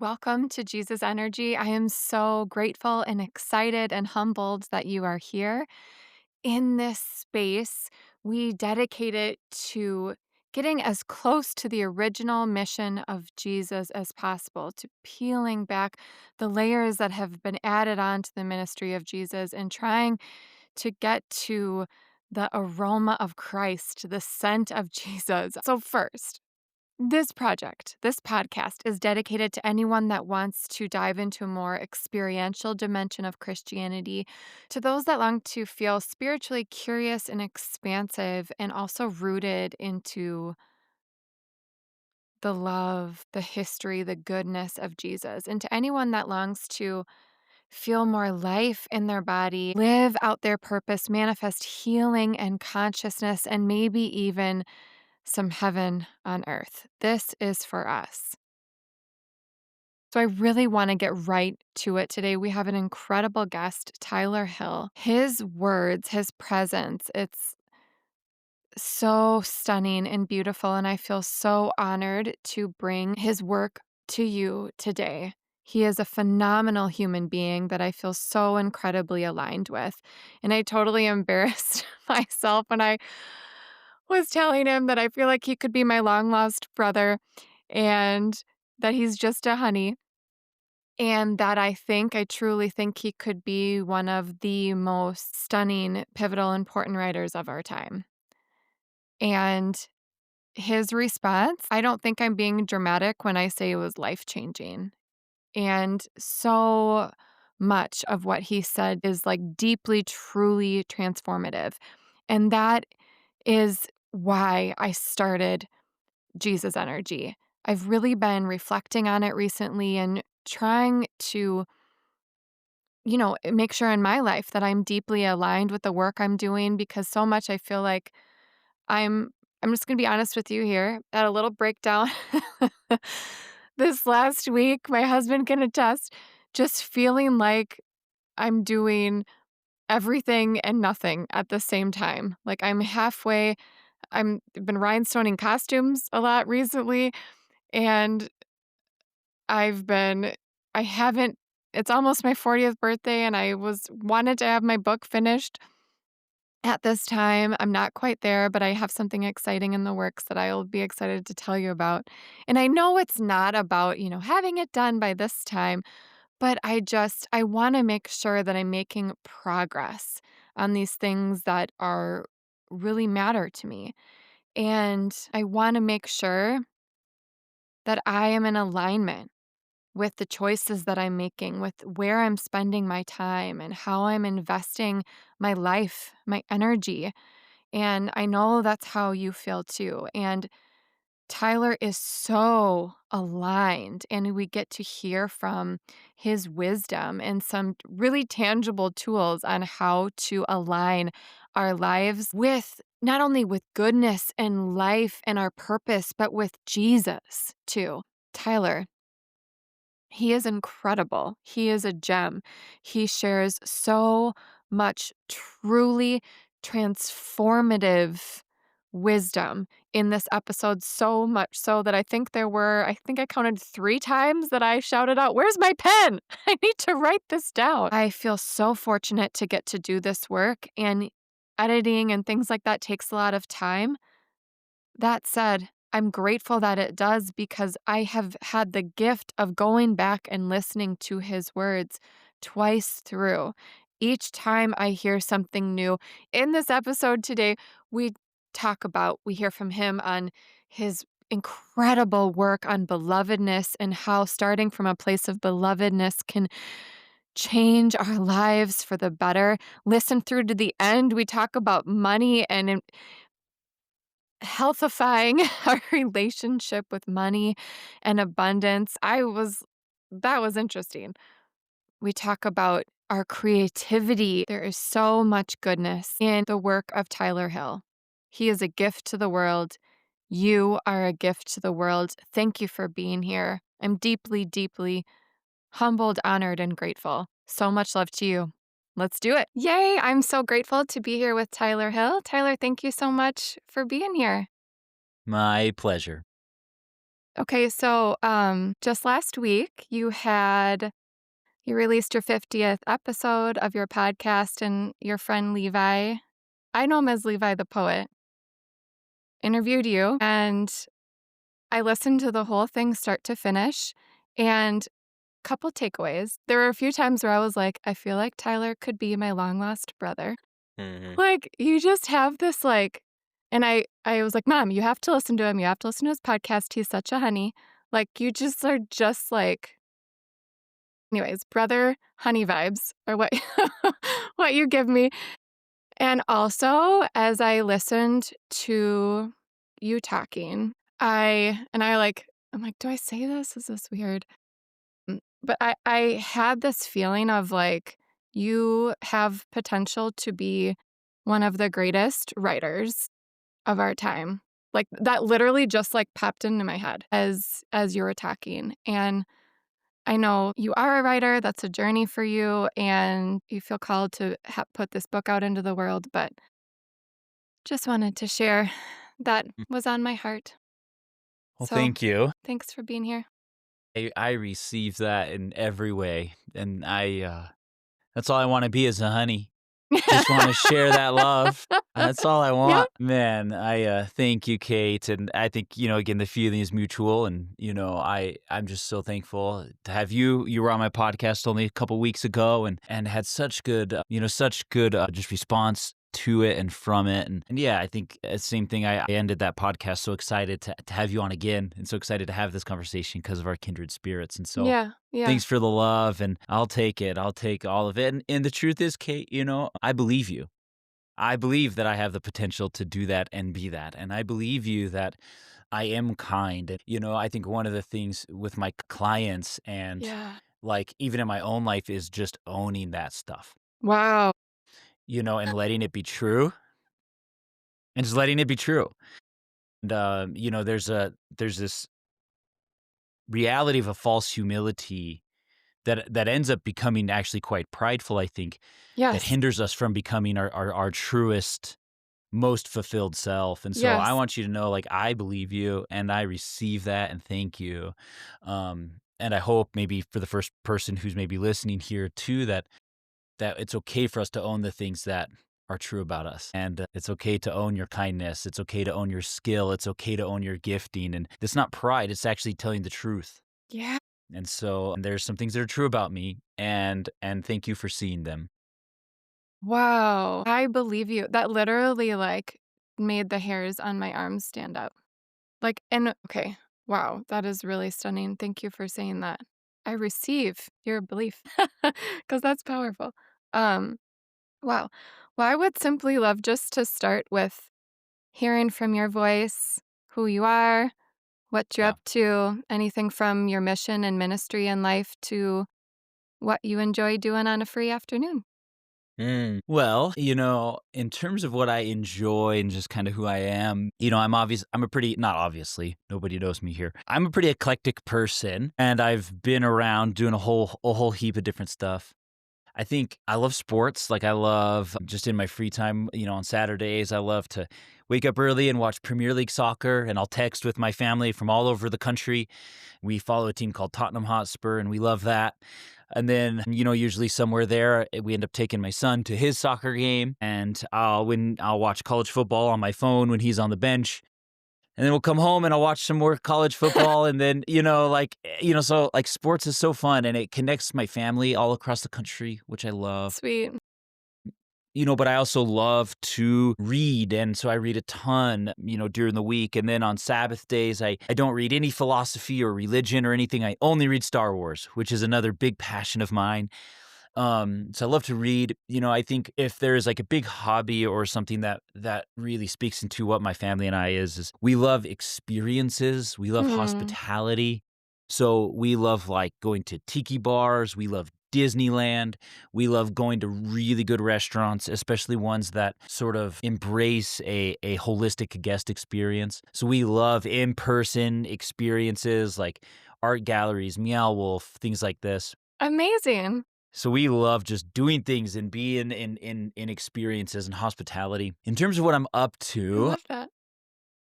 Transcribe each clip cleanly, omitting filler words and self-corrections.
Welcome to Jesus Energy. I am so grateful and excited and humbled that you are here. In this space, we dedicate it to getting as close to the original mission of Jesus as possible, to peeling back the layers that have been added on to the ministry of Jesus and trying to get to the aroma of Christ, the scent of Jesus. So, first, this podcast is dedicated to anyone that wants to dive into a more experiential dimension of Christianity, to those that long to feel spiritually curious and expansive, and also rooted into the love, the history, the goodness of Jesus, and to anyone that longs to feel more life in their body, live out their purpose, manifest healing and consciousness, and maybe even some heaven on earth. This is for us. So I really want to get right to it today. We have an incredible guest, Tyler Hill. His words, his presence, it's so stunning and beautiful. And I feel so honored to bring his work to you today. He is a phenomenal human being that I feel so incredibly aligned with. And I totally embarrassed myself when I was telling him that I feel like he could be my long lost brother and that he's just a honey. And that I truly think he could be one of the most stunning, pivotal, important writers of our time. And his response, I don't think I'm being dramatic when I say it was life changing. And so much of what he said is like deeply, truly transformative. And that is why I started Jesus Energy. I've really been reflecting on it recently and trying to make sure in my life that I'm deeply aligned with the work I'm doing because so much I feel like I'm I'm just going to be honest with you here. At a little breakdown this last week, my husband can attest, just feeling like I'm doing everything and nothing at the same time. Like I've been rhinestoning costumes a lot recently and I've been I haven't it's almost my 40th birthday and I was wanted to have my book finished at this time. I'm not quite there, but I have something exciting in the works that I'll be excited to tell you about. And I know it's not about, having it done by this time, but I want to make sure that I'm making progress on these things that are really matter to me. And I want to make sure that I am in alignment with the choices that I'm making, with where I'm spending my time and how I'm investing my life, my energy. And I know that's how you feel too. And Tyler is so aligned, and we get to hear from his wisdom and some really tangible tools on how to align our lives with not only with goodness and life and our purpose, but with Jesus too. Tyler, he is incredible. He is a gem. He shares so much truly transformative wisdom in this episode, so much so that I think I counted 3 times that I shouted out, "Where's my pen? I need to write this down." I feel so fortunate to get to do this work, and editing and things like that takes a lot of time. That said, I'm grateful that it does because I have had the gift of going back and listening to his words twice through. Each time I hear something new. In this episode today, we hear from him on his incredible work on belovedness and how starting from a place of belovedness can change our lives for the better. Listen through to the end. We talk about money and healthifying our relationship with money and abundance. That was interesting. We talk about our creativity. There is so much goodness in the work of Tyler Hill. He is a gift to the world. You are a gift to the world. Thank you for being here. I'm deeply, deeply humbled, honored, and grateful. So much love to you. Let's do it. Yay! I'm so grateful to be here with Tyler Hill. Tyler, thank you so much for being here. My pleasure. Okay, so just last week you released your 50th episode of your podcast, and your friend Levi, I know him as Levi the poet, interviewed you, and I listened to the whole thing start to finish. And couple takeaways. There were a few times where I was like, I feel like Tyler could be my long lost brother. Mhm. Like, you just have this and I was like, "Mom, you have to listen to him. You have to listen to his podcast. He's such a honey." Like, you just are just like anyways, brother honey vibes are what what you give me. And also, as I listened to you talking, I'm like, "Do I say this? Is this weird?" But I had this feeling of, like, you have potential to be one of the greatest writers of our time. Like, that literally just, like, popped into my head as you were talking, and I know you are a writer, that's a journey for you, and you feel called to put this book out into the world, but just wanted to share that Mm. was on my heart. Well, So, thank you. thanks for being here. I receive that in every way, and that's all I wanna be is a honey. Just wanna share that love. That's all I Yep. want. Man, thank you, Kate, and I think, again, the feeling is mutual, and, I'm just so thankful to have you. You were on my podcast only a couple weeks ago and had such good, just response to it and from it, and yeah, I think, same thing, I ended that podcast so excited to have you on again, and so excited to have this conversation because of our kindred spirits, and so Yeah, yeah, thanks for the love, and I'll take it. I'll take all of it, and the truth is, Kate, I believe you. I believe that I have the potential to do that and be that, and I believe you that I am kind, and, I think one of the things with my clients and, yeah. like, even in my own life is just owning that stuff, Wow. and letting it be true, and just letting it be true, and, there's this reality of a false humility that ends up becoming actually quite prideful, I think, that Yes, hinders us from becoming our truest, most fulfilled self, and so I yes. want you to know, like, I believe you, and I receive that, and thank you, and I hope maybe for the first person who's maybe listening here too, that it's okay for us to own the things that are true about us, and, it's okay to own your kindness, it's okay to own your skill, it's okay to own your gifting, and it's not pride, it's actually telling the truth. Yeah. And so there's some things that are true about me, and thank you for seeing them. Wow. I believe you. That literally, made the hairs on my arms stand up. And okay. Wow, that is really stunning. Thank you for saying that. I receive your belief because that's powerful. Um, wow. Well, I would simply love just to start with hearing from your voice who you are, what you're Yeah. up to, anything from your mission and ministry in life to what you enjoy doing on a free afternoon. Well, in terms of what I enjoy and just kind of who I am, I'm a pretty not obviously, nobody knows me here. I'm a pretty eclectic person, and I've been around doing a whole heap of different stuff. I think I love sports. Like, I love just in my free time, on Saturdays, I love to wake up early and watch Premier League soccer, and I'll text with my family from all over the country. We follow a team called Tottenham Hotspur, and we love that. And then, usually somewhere there, we end up taking my son to his soccer game, and I'll watch college football on my phone when he's on the bench. And then we'll come home and I'll watch some more college football, and then, so, like, sports is so fun, and it connects my family all across the country, which I love. Sweet. But I also love to read, and so I read a ton, during the week, and then on Sabbath days, I don't read any philosophy or religion or anything. I only read Star Wars, which is another big passion of mine. So I love to read. I think if there is, like, a big hobby or something that really speaks into what my family and I is we love experiences, we love Mm. hospitality. So we love, like, going to tiki bars, we love Disneyland, we love going to really good restaurants, especially ones that sort of embrace a holistic guest experience. So we love in-person experiences like art galleries, Meow Wolf, things like this. Amazing. So we love just doing things and being in experiences and hospitality. In terms of what I'm up I to, love that.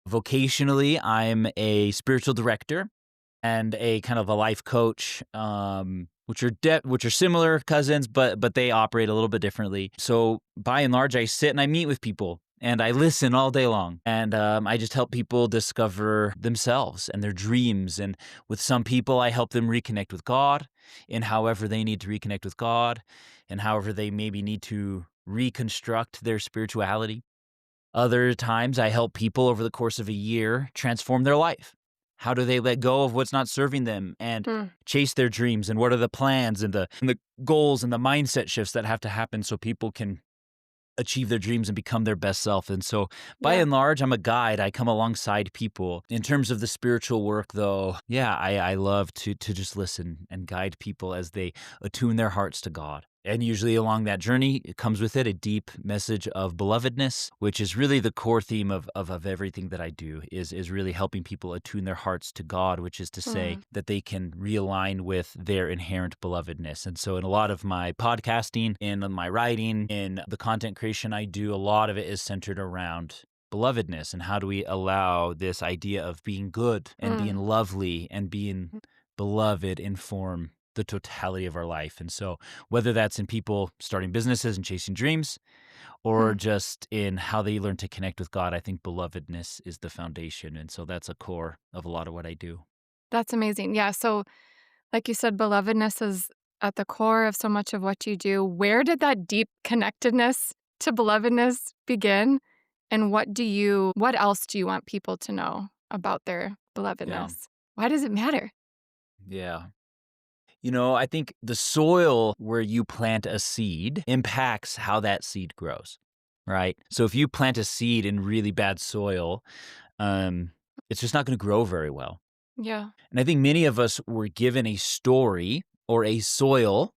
vocationally, I'm a spiritual director. and a kind of a life coach, which are similar cousins, but they operate a little bit differently. So by and large, I sit and I meet with people and I listen all day long, and I just help people discover themselves and their dreams. And with some people, I help them reconnect with God, in however they need to reconnect with God, and however they maybe need to reconstruct their spirituality. Other times, I help people over the course of a year transform their life. How do they let go of what's not serving them and Hmm. chase their dreams? And what are the plans and the goals and the mindset shifts that have to happen so people can achieve their dreams and become their best self? And so, by Yeah. and large, I'm a guide. I come alongside people. In terms of the spiritual work, though, yeah, I love to just listen and guide people as they attune their hearts to God. And usually along that journey, it comes with it a deep message of belovedness, which is really the core theme of everything that I do, is really helping people attune their hearts to God, which is to say Hmm. that they can realign with their inherent belovedness. And so in a lot of my podcasting, in my writing, in the content creation I do, a lot of it is centered around belovedness and how do we allow this idea of being good and being Hmm. lovely and being beloved inform the totality of our life. And so whether that's in people starting businesses and chasing dreams or Hmm. just in how they learn to connect with God, I think belovedness is the foundation. And so that's a core of a lot of what I do. That's amazing. Yeah. So, like you said, belovedness is at the core of so much of what you do. Where did that deep connectedness to belovedness begin? And what else do you want people to know about their Yeah. belovedness? Why does it matter? Yeah. I think the soil where you plant a seed impacts how that seed grows, right? So if you plant a seed in really bad soil, um, it's just not going to grow very well. Yeah. And I think many of us were given a story or a soil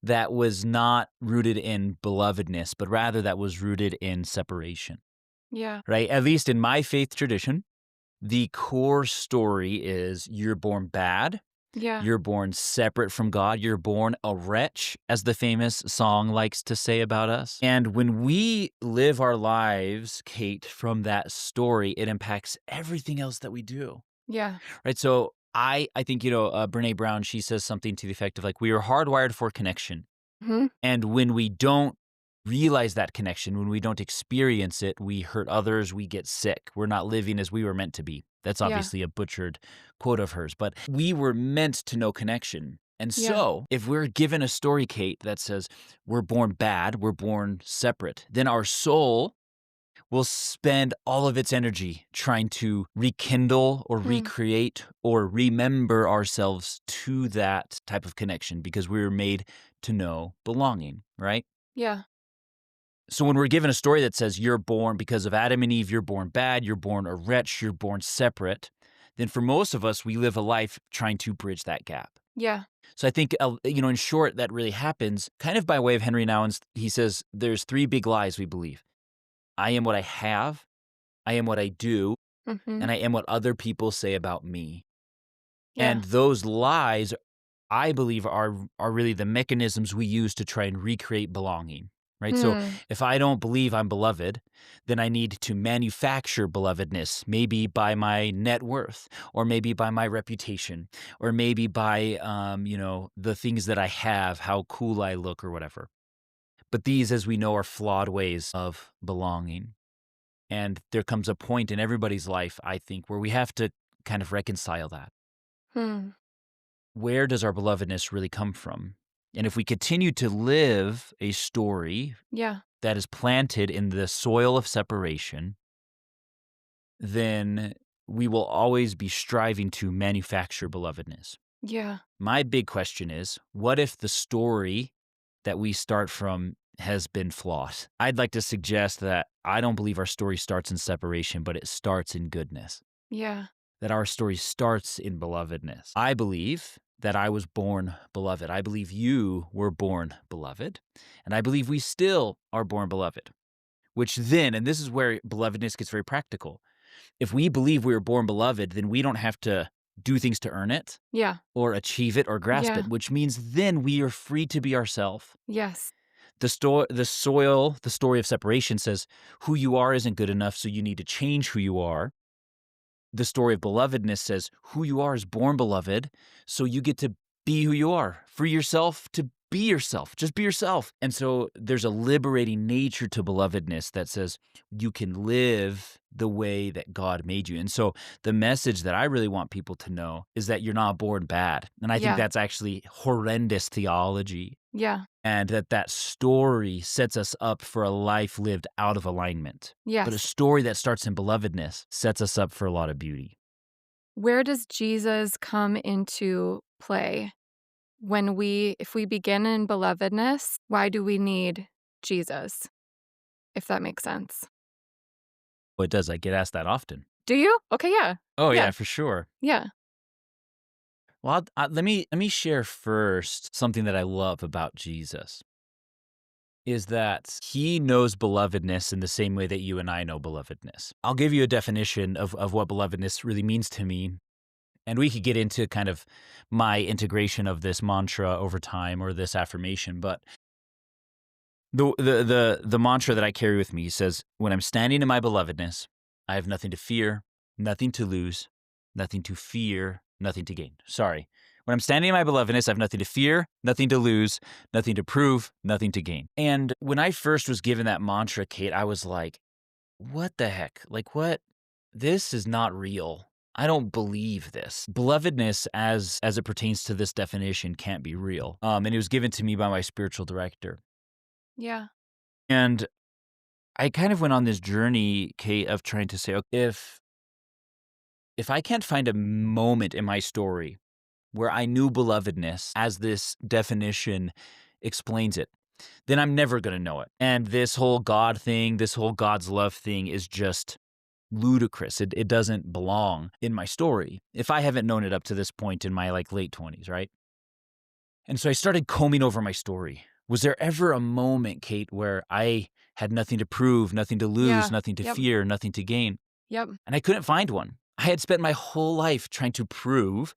that was not rooted in belovedness, but rather that was rooted in separation, Yeah. right? At least in my faith tradition, the core story is you're born bad. Yeah. You're born separate from God. You're born a wretch, as the famous song likes to say about us. And when we live our lives, Kate, from that story, it impacts everything else that we do. Yeah. Right. So I think, Brene Brown, she says something to the effect of like, we are hardwired for connection. Hmm. And when we don't realize that connection, when we don't experience it, we hurt others, we get sick. We're not living as we were meant to be. That's Yeah. obviously a butchered quote of hers, but we were meant to know connection. And Yeah. so, if we're given a story, Kate, that says we're born bad, we're born separate, then our soul will spend all of its energy trying to rekindle or Hmm. recreate or remember ourselves to that type of connection because we were made to know belonging, right? Yeah. So when we're given a story that says you're born because of Adam and Eve, you're born bad, you're born a wretch, you're born separate, then for most of us, we live a life trying to bridge that gap. Yeah. So I think, in short, that really happens kind of by way of Henry Nouwen's. He says there's three big lies we believe. I am what I have, I am what I do, Hmm. and I am what other people say about me. Yeah. And those lies, I believe, are really the mechanisms we use to try and recreate belonging, right? So Hmm. if I don't believe I'm beloved, then I need to manufacture belovedness, maybe by my net worth, or maybe by my reputation, or maybe by the things that I have, how cool I look, or whatever. But these, as we know, are flawed ways of belonging. And there comes a point in everybody's life, I think, where we have to kind of reconcile that. Hmm. Where does our belovedness really come from? And if we continue to live a story Yeah. that is planted in the soil of separation, then we will always be striving to manufacture belovedness. Yeah. My big question is, what if the story that we start from has been flawed? I'd like to suggest that I don't believe our story starts in separation, but it starts in goodness. Yeah. That our story starts in belovedness. I believe that I was born beloved. I believe you were born beloved. And I believe we still are born beloved. Which then, and this is where belovedness gets very practical. If we believe we were born beloved, then we don't have to do things to earn it Yeah. or achieve it or grasp Yeah. it, which means then we are free to be ourselves. Yes. The story of separation says who you are isn't good enough, so you need to change who you are. the story of belovedness says who you are is born beloved, so you get to be who you are. Free yourself to be yourself. Just be yourself. And so there's a liberating nature to belovedness that says you can live the way that God made you. And so the message that I really want people to know is that you're not born bad. And I think Yeah. that's actually horrendous theology. Yeah. And that story sets us up for a life lived out of alignment. But a Yes. story that starts in belovedness sets us up for a lot of beauty. Where does Jesus come into play? If we begin in belovedness, why do we need Jesus? If that makes sense. Well, it does. I get asked that often. Do you? Okay, yeah. Oh, Yeah. yeah, for sure. Yeah. Well, let me share first something that I love about Jesus is that he knows belovedness in the same way that you and I know belovedness. I'll give you a definition of what belovedness really means to me. And we could get into kind of my integration of this mantra over time or this affirmation, but the mantra that I carry with me says, when I'm standing in my belovedness, I have nothing to fear, nothing to lose, nothing to fear, nothing to gain. Sorry. When I'm standing in my belovedness, I have nothing to fear, nothing to lose, nothing to prove, nothing to gain. And when I first was given that mantra, Kate, I was like, what the heck? Like, what? This is not real. I don't believe this. Belovedness, as it pertains to this definition, can't be real. And it was given to me by my spiritual director. Yeah. And I kind of went on this journey, Kate, of trying to say, okay, if I can't find a moment in my story where I knew belovedness as this definition explains it, then I'm never going to know it. And this whole God thing, this whole God's love thing is just ludicrous. It doesn't belong in my story if I haven't known it up to this point in my late 20s, right? And so I started combing over my story. Was there ever a moment, Kate, where I had nothing to prove, nothing to lose, Yeah. nothing to Yep. fear, nothing to gain? Yep. And I couldn't find one. I had spent my whole life trying to prove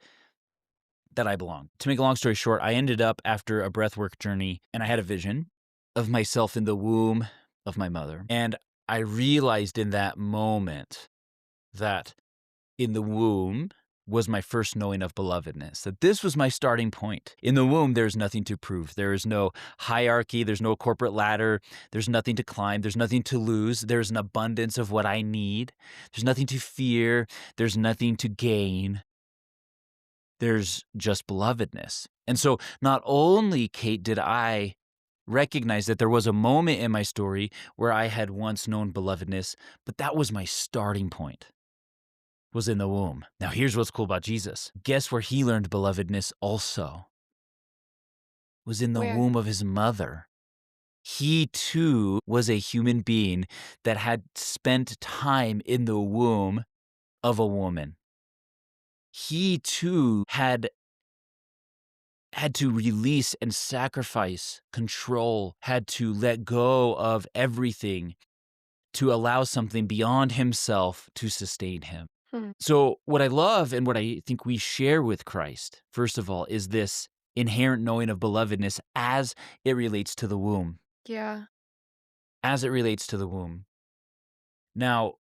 that I belonged. To make a long story short, I ended up after a breathwork journey and I had a vision of myself in the womb of my mother. And I realized in that moment that in the womb was my first knowing of belovedness, that this was my starting point. In the womb, there's nothing to prove. There is no hierarchy. There's no corporate ladder. There's nothing to climb. There's nothing to lose. There's an abundance of what I need. There's nothing to fear. There's nothing to gain. There's just belovedness. And so not only, Kate, did I recognize that there was a moment in my story where I had once known belovedness, but that was my starting point. Was in the womb. Now, here's what's cool about Jesus. Guess where he learned belovedness also? Was in the Where? womb of his mother. He too was a human being that had spent time in the womb of a woman. He too had to release and sacrifice control, had to let go of everything to allow something beyond himself to sustain him. Hmm. So what I love and what I think we share with Christ, first of all, is this inherent knowing of belovedness as it relates to the womb. Yeah. As it relates to the womb. Now,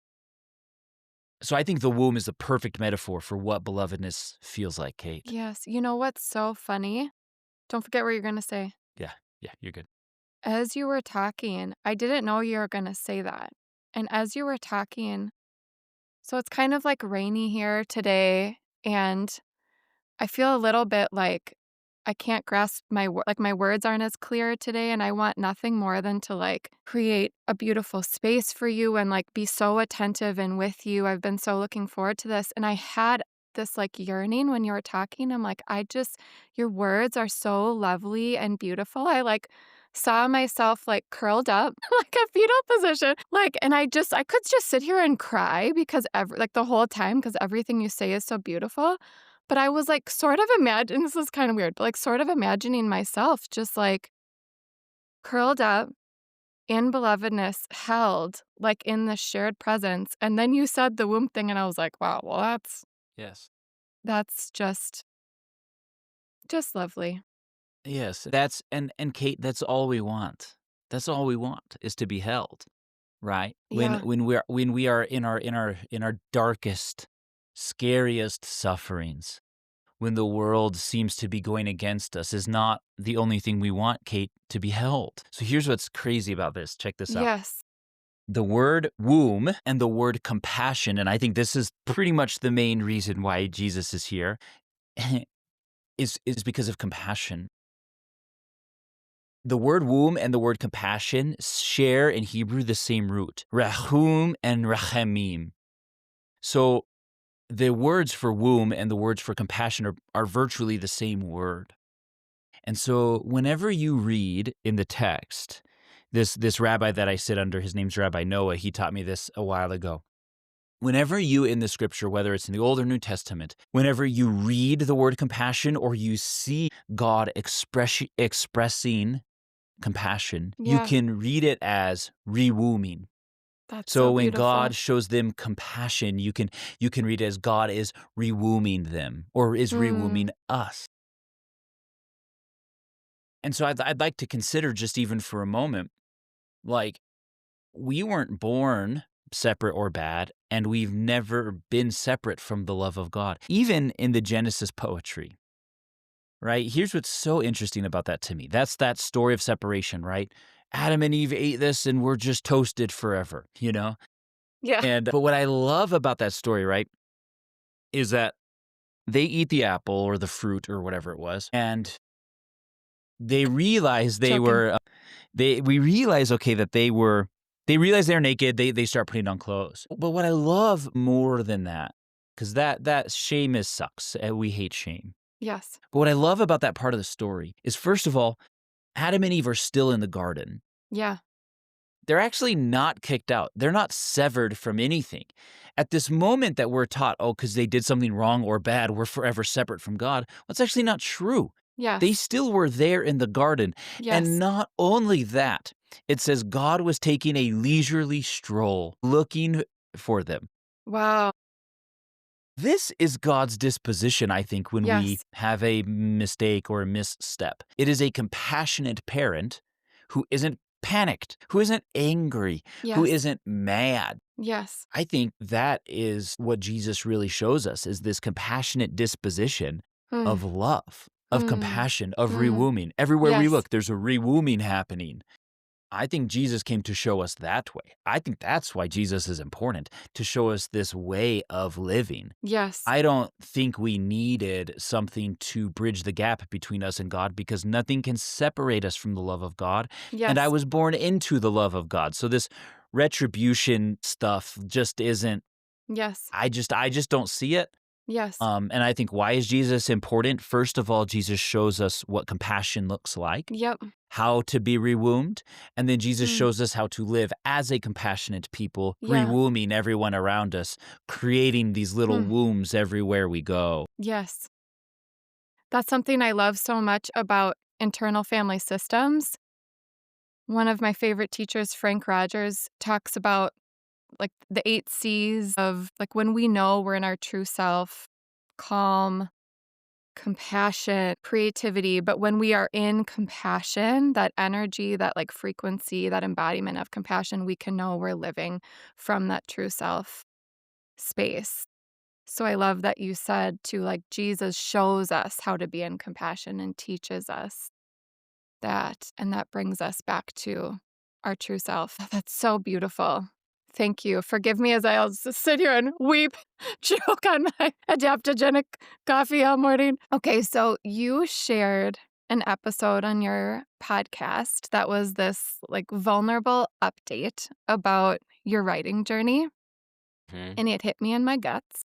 so I think the womb is the perfect metaphor for what belovedness feels like, Kate. Yes. You know what's so funny? Don't forget what you're gonna say. Yeah, yeah, you're good. As you were talking, I didn't know you were gonna say that. And as you were talking, so it's kind of like rainy here today, and I feel a little bit like I can't grasp my words aren't as clear today, and I want nothing more than to create a beautiful space for you and be so attentive and with you. I've been so looking forward to this, and I had this yearning when you were talking. I'm like, your words are so lovely and beautiful. I saw myself curled up like a fetal position. And I could just sit here and cry because the whole time because everything you say is so beautiful. But I was sort of imagine this is kind of weird, but sort of imagining myself just curled up in belovedness, held in this shared presence. And then you said the womb thing, and I was like, wow, well, Yes. that's just lovely. Yes, that's and Kate, that's all we want. That's all we want is to be held, right? When Yeah. when we are in our darkest scariest sufferings, when the world seems to be going against us, is not the only thing we want, Kate, to be held. So here's what's crazy about this. Check this out. Yes. The word womb and the word compassion, and I think this is pretty much the main reason why Jesus is here, is because of compassion. The word womb and the word compassion share in Hebrew the same root, rachum and rachamim. So the words for womb and the words for compassion are virtually the same word. And so whenever you read in the text, this rabbi that I sit under, his name's Rabbi Noah, he taught me this a while ago. Whenever you in the scripture, whether it's in the Old or New Testament, whenever you read the word compassion or you see God expressing compassion, you Yeah. can read it as rewooming. That's So so when beautiful. God shows them compassion, you can read it as God is rewooming them or is rewooming Mm. us. And so I'd like to consider just even for a moment, like we weren't born separate or bad, and we've never been separate from the love of God. Even in the Genesis poetry, right? Here's what's so interesting about that to me. That's that story of separation, right? Adam and Eve ate this and we're just toasted forever, you know? Yeah. But what I love about that story, right, is that they eat the apple or the fruit or whatever it was, and they realize they Joking. were we realize, okay, that they realize they're naked, they start putting on clothes. But what I love more than that, because that shame is sucks, we hate shame. Yes. But what I love about that part of the story is, first of all, Adam and Eve are still in the garden. Yeah. They're actually not kicked out. They're not severed from anything. At this moment that we're taught, oh, because they did something wrong or bad, we're forever separate from God. Well, that's actually not true. They Yes. still were there in the garden. And Yes. not only that, it says God was taking a leisurely stroll, looking for them. Wow. This is God's disposition, I think, when we Yes. have a mistake or a misstep. It is a compassionate parent who isn't panicked, who isn't angry, who Yes. isn't mad. Yes. I think that is what Jesus really shows us, is this compassionate disposition Mm. of love, of Mm. compassion, of Mm. rewooming. Everywhere we Yes. look, there's a rewooming happening. I think Jesus came to show us that way. I think that's why Jesus is important, to show us this way of living. Yes. I don't think we needed something to bridge the gap between us and God, because nothing can separate us from the love of God. And I Yes. was born into the love of God. So this retribution stuff just isn't, Yes. I just don't see it. Yes. And I think, why is Jesus important? First of all, Jesus shows us what compassion looks like, Yep. how to be rewombed, and then Jesus Mm. shows us how to live as a compassionate people, Yeah. rewombing everyone around us, creating these little Hmm. wombs everywhere we go. Yes. That's something I love so much about internal family systems. One of my favorite teachers, Frank Rogers, talks about like the 8 C's of like when we know we're in our true self, calm, compassion, creativity. But when we are in compassion, that energy, that like frequency, that embodiment of compassion, we can know we're living from that true self space. So I love that you said to like Jesus shows us how to be in compassion and teaches us that. And that brings us back to our true self. That's so beautiful. Thank you. Forgive me as I'll just sit here and weep, choke on my adaptogenic coffee all morning. Okay, so you shared an episode on your podcast that was this like vulnerable update about your writing journey, Mhm, and it hit me in my guts.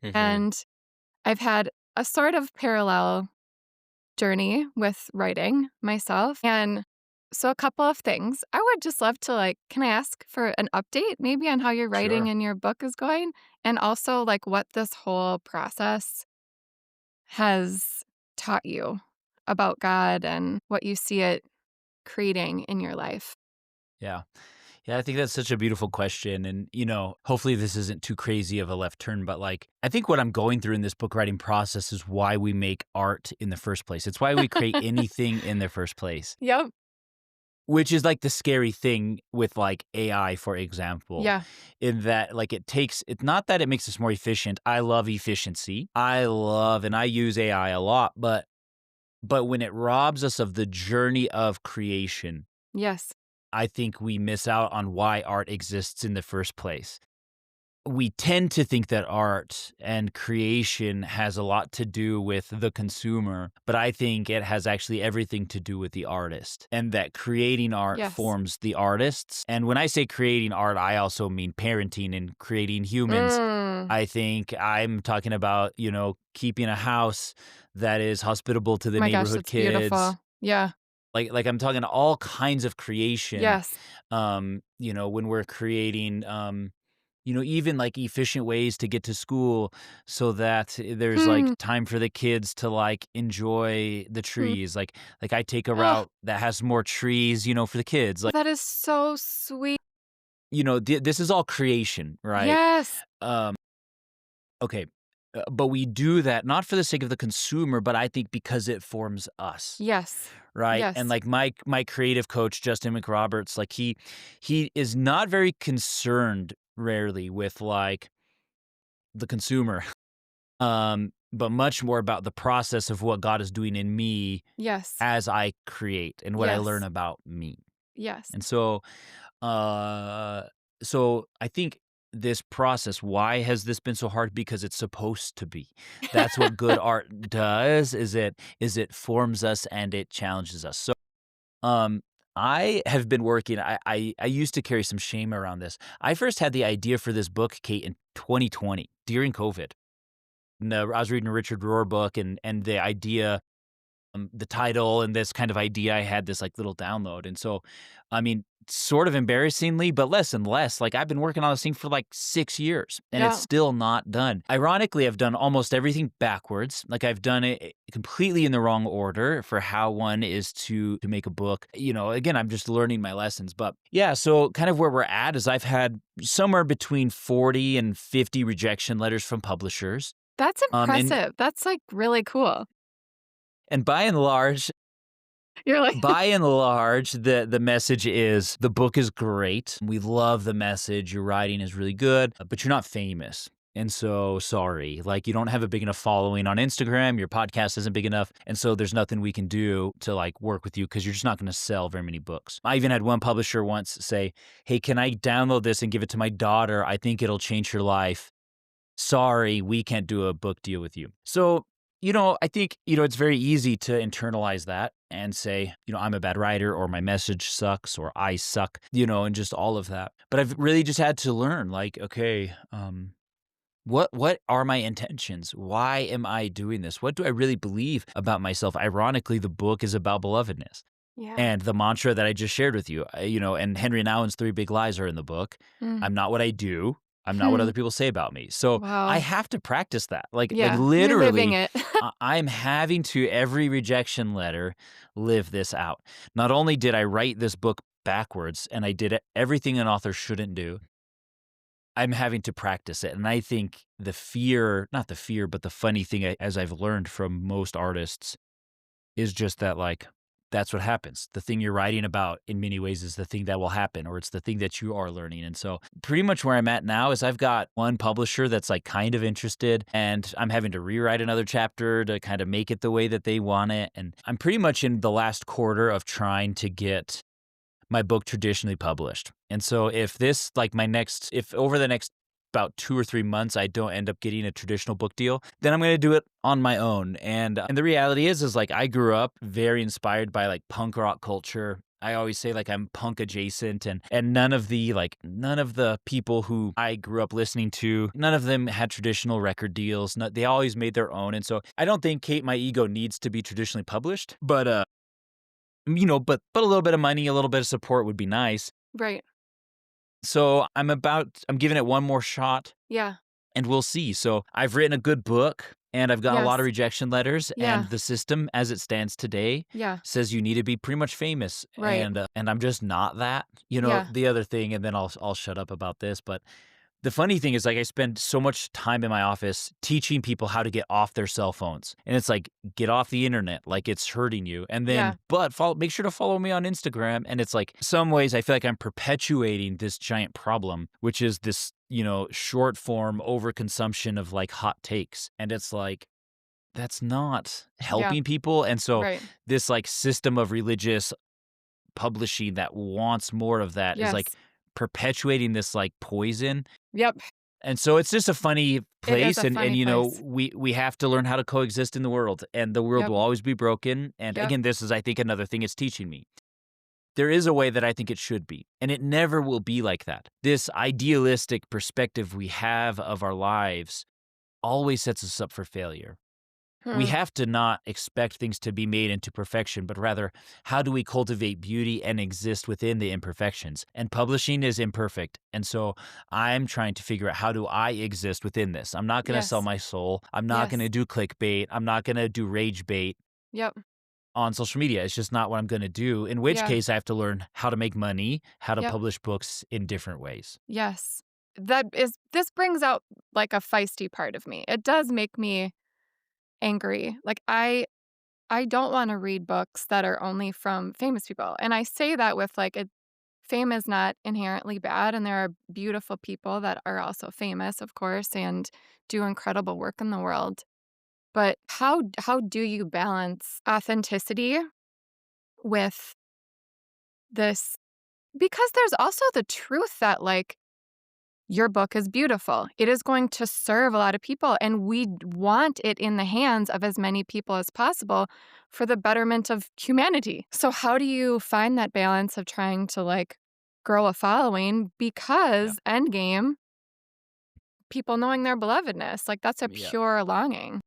mhm. And I've had a sort of parallel journey with writing myself. And so a couple of things. I would just love to like, can I ask for an update maybe on how your writing Sure. in your book is going? And also like what this whole process has taught you about God and what you see it creating in your life. Yeah. Yeah, I think that's such a beautiful question. And, hopefully this isn't too crazy of a left turn, but like, I think what I'm going through in this book writing process is why we make art in the first place. It's why we create anything in the first place. Yep. which is, like, the scary thing with, like, AI, for example, Yeah. in that, like, it's not that it makes us more efficient. I love efficiency. I love and I use AI a lot, but when it robs us of the journey of creation, Yes. I think we miss out on why art exists in the first place. We tend to think that art and creation has a lot to do with the consumer, but I think it has actually everything to do with the artist, and that creating art Yes. forms the artists. And when I say creating art, I also mean parenting and creating humans. Mm. I think I'm talking about, keeping a house that is hospitable to Oh the my gosh, neighborhood that's kids. beautiful. Yeah. Like I'm talking all kinds of creation, Yes. when we're creating, even like efficient ways to get to school so that there's like Hmm. time for the kids to like enjoy the Hmm. trees. Like I take a Oh, route that has more trees, for the kids. Like, that is so sweet. this is all creation, right? Yes. Um, okay. But we do that not for the sake of the consumer, but I think because it forms us. Yes. Right, and, Yes. like, my creative coach, Justin McRoberts, like, he is not very concerned rarely with, like, the consumer, but much more about the process of what God is doing in me Yes. as I create and what I learn Yes. about me, Yes. and uh, so I think this process, why has this been so hard? Because it's supposed to be. That's what good art does, is it forms us and it challenges us. Um, I have been working I used to carry some shame around this. I first had the idea for this book, Kate, in 2020 during COVID. No, I was reading a Richard Rohr book and the idea, the title and this kind of idea, I had this, like, little download, and so, I mean, sort of embarrassingly, but less and less, like, I've been working on this thing for, like, 6 years, and it's Yeah. still not done. Ironically, I've done almost everything backwards, like, I've done it completely in the wrong order for how one is to make a book. Again, I'm just learning my lessons, but, yeah, so kind of where we're at is I've had somewhere between 40 and 50 rejection letters from publishers, That's and impressive. That's, like, really cool. and by and large You're like By and large, the message is the book is great. We love the message. Your writing is really good, but you're not famous. And so sorry, like you don't have a big enough following on Instagram. Your podcast isn't big enough. And so there's nothing we can do to like work with you because you're just not going to sell very many books. I even had one publisher once say, "Hey, can I download this and give it to my daughter? I think it'll change her life. Sorry, we can't do a book deal with you." So, I think, it's very easy to internalize that and say, I'm a bad writer or my message sucks or I suck, and just all of that. But I've really just had to learn like, okay, what are my intentions? Why am I doing this? What do I really believe about myself? Ironically, the book is about belovedness. Yeah. And the mantra that I just shared with you, and Henry Nouwen's 3 Big Lies are in the book. Mm. I'm not what I do. I'm not what Hmm. other people say about me. So I Wow. have to practice that. Like Yeah, you're living literally, it. I'm having to every rejection letter live this out. Not only did I write this book backwards and I did everything an author shouldn't do, I'm having to practice it. And I think not the fear, but the funny thing as I've learned from most artists is just that, like, that's what happens. The thing you're writing about in many ways is the thing that will happen, or it's the thing that you are learning. And so, pretty much where I'm at now is I've got one publisher that's like kind of interested, and I'm having to rewrite another chapter to kind of make it the way that they want it. And I'm pretty much in the last quarter of trying to get my book traditionally published. And so if over the next about 2 or 3 months I don't end up getting a traditional book deal, then I'm going to do it on my own. And the reality is like I grew up very inspired by like punk rock culture. I always say like I'm punk adjacent and none of the people who I grew up listening to, none of them had traditional record deals. They always made their own. And so I don't think Kate My Ego needs to be traditionally published, but a little bit of money, a little bit of support would be nice. Right. So I'm giving it one more shot Yeah. and we'll see. So I've written a good book and I've gotten a lot of Yes. rejection letters and Yeah. the system as it stands today Yeah. says you need to be pretty much famous Right. and I'm just not that. Yeah. The other thing and then I'll shut up about this, but The funny thing is, like, I spend so much time in my office teaching people how to get off their cell phones, and it's like, get off the internet, like it's hurting you, and Yeah. then but make sure to follow me on Instagram, and it's like, some ways I feel like I'm perpetuating this giant problem, which is this, short form overconsumption of like hot takes, and it's like, that's not Yeah. helping people, and so Right. this like system of religious publishing that wants more of that is like Yes. perpetuating this like poison. Yep. And so it's just a funny It is place, a and funny place. we have to learn how to coexist in the world, and the world Yep. will always be broken, and Yep. again, this is, I think, another thing it's teaching me. There is a way that I think it should be, and it never will be like that. This idealistic perspective we have of our lives always sets us up for failure. We Hmm. have to not expect things to be made into perfection, but rather, how do we cultivate beauty and exist within the imperfections? And publishing is imperfect. And so I'm trying to figure out, how do I exist within this? I'm not going to sell Yes. my soul. I'm not going Yes. to do clickbait. I'm not going to do rage bait Yep. on social media. It's just not what I'm going to do. In which Yeah. case, I have to learn how to make money, how to Yep. publish books in different ways. Yes. This brings out like a feisty part of me. It does make me angry. Like I don't want to read books that are only from famous people. And I say that with like fame is not inherently bad, and there are beautiful people that are also famous, of course, and do incredible work in the world. But how do you balance authenticity with this, because there's also the truth that like your book is beautiful. It is going to serve a lot of people, and we want it in the hands of as many people as possible for the betterment of humanity. So how do you find that balance of trying to like grow a following, Yeah. because endgame, people knowing their belovedness, like that's a Yeah. pure longing.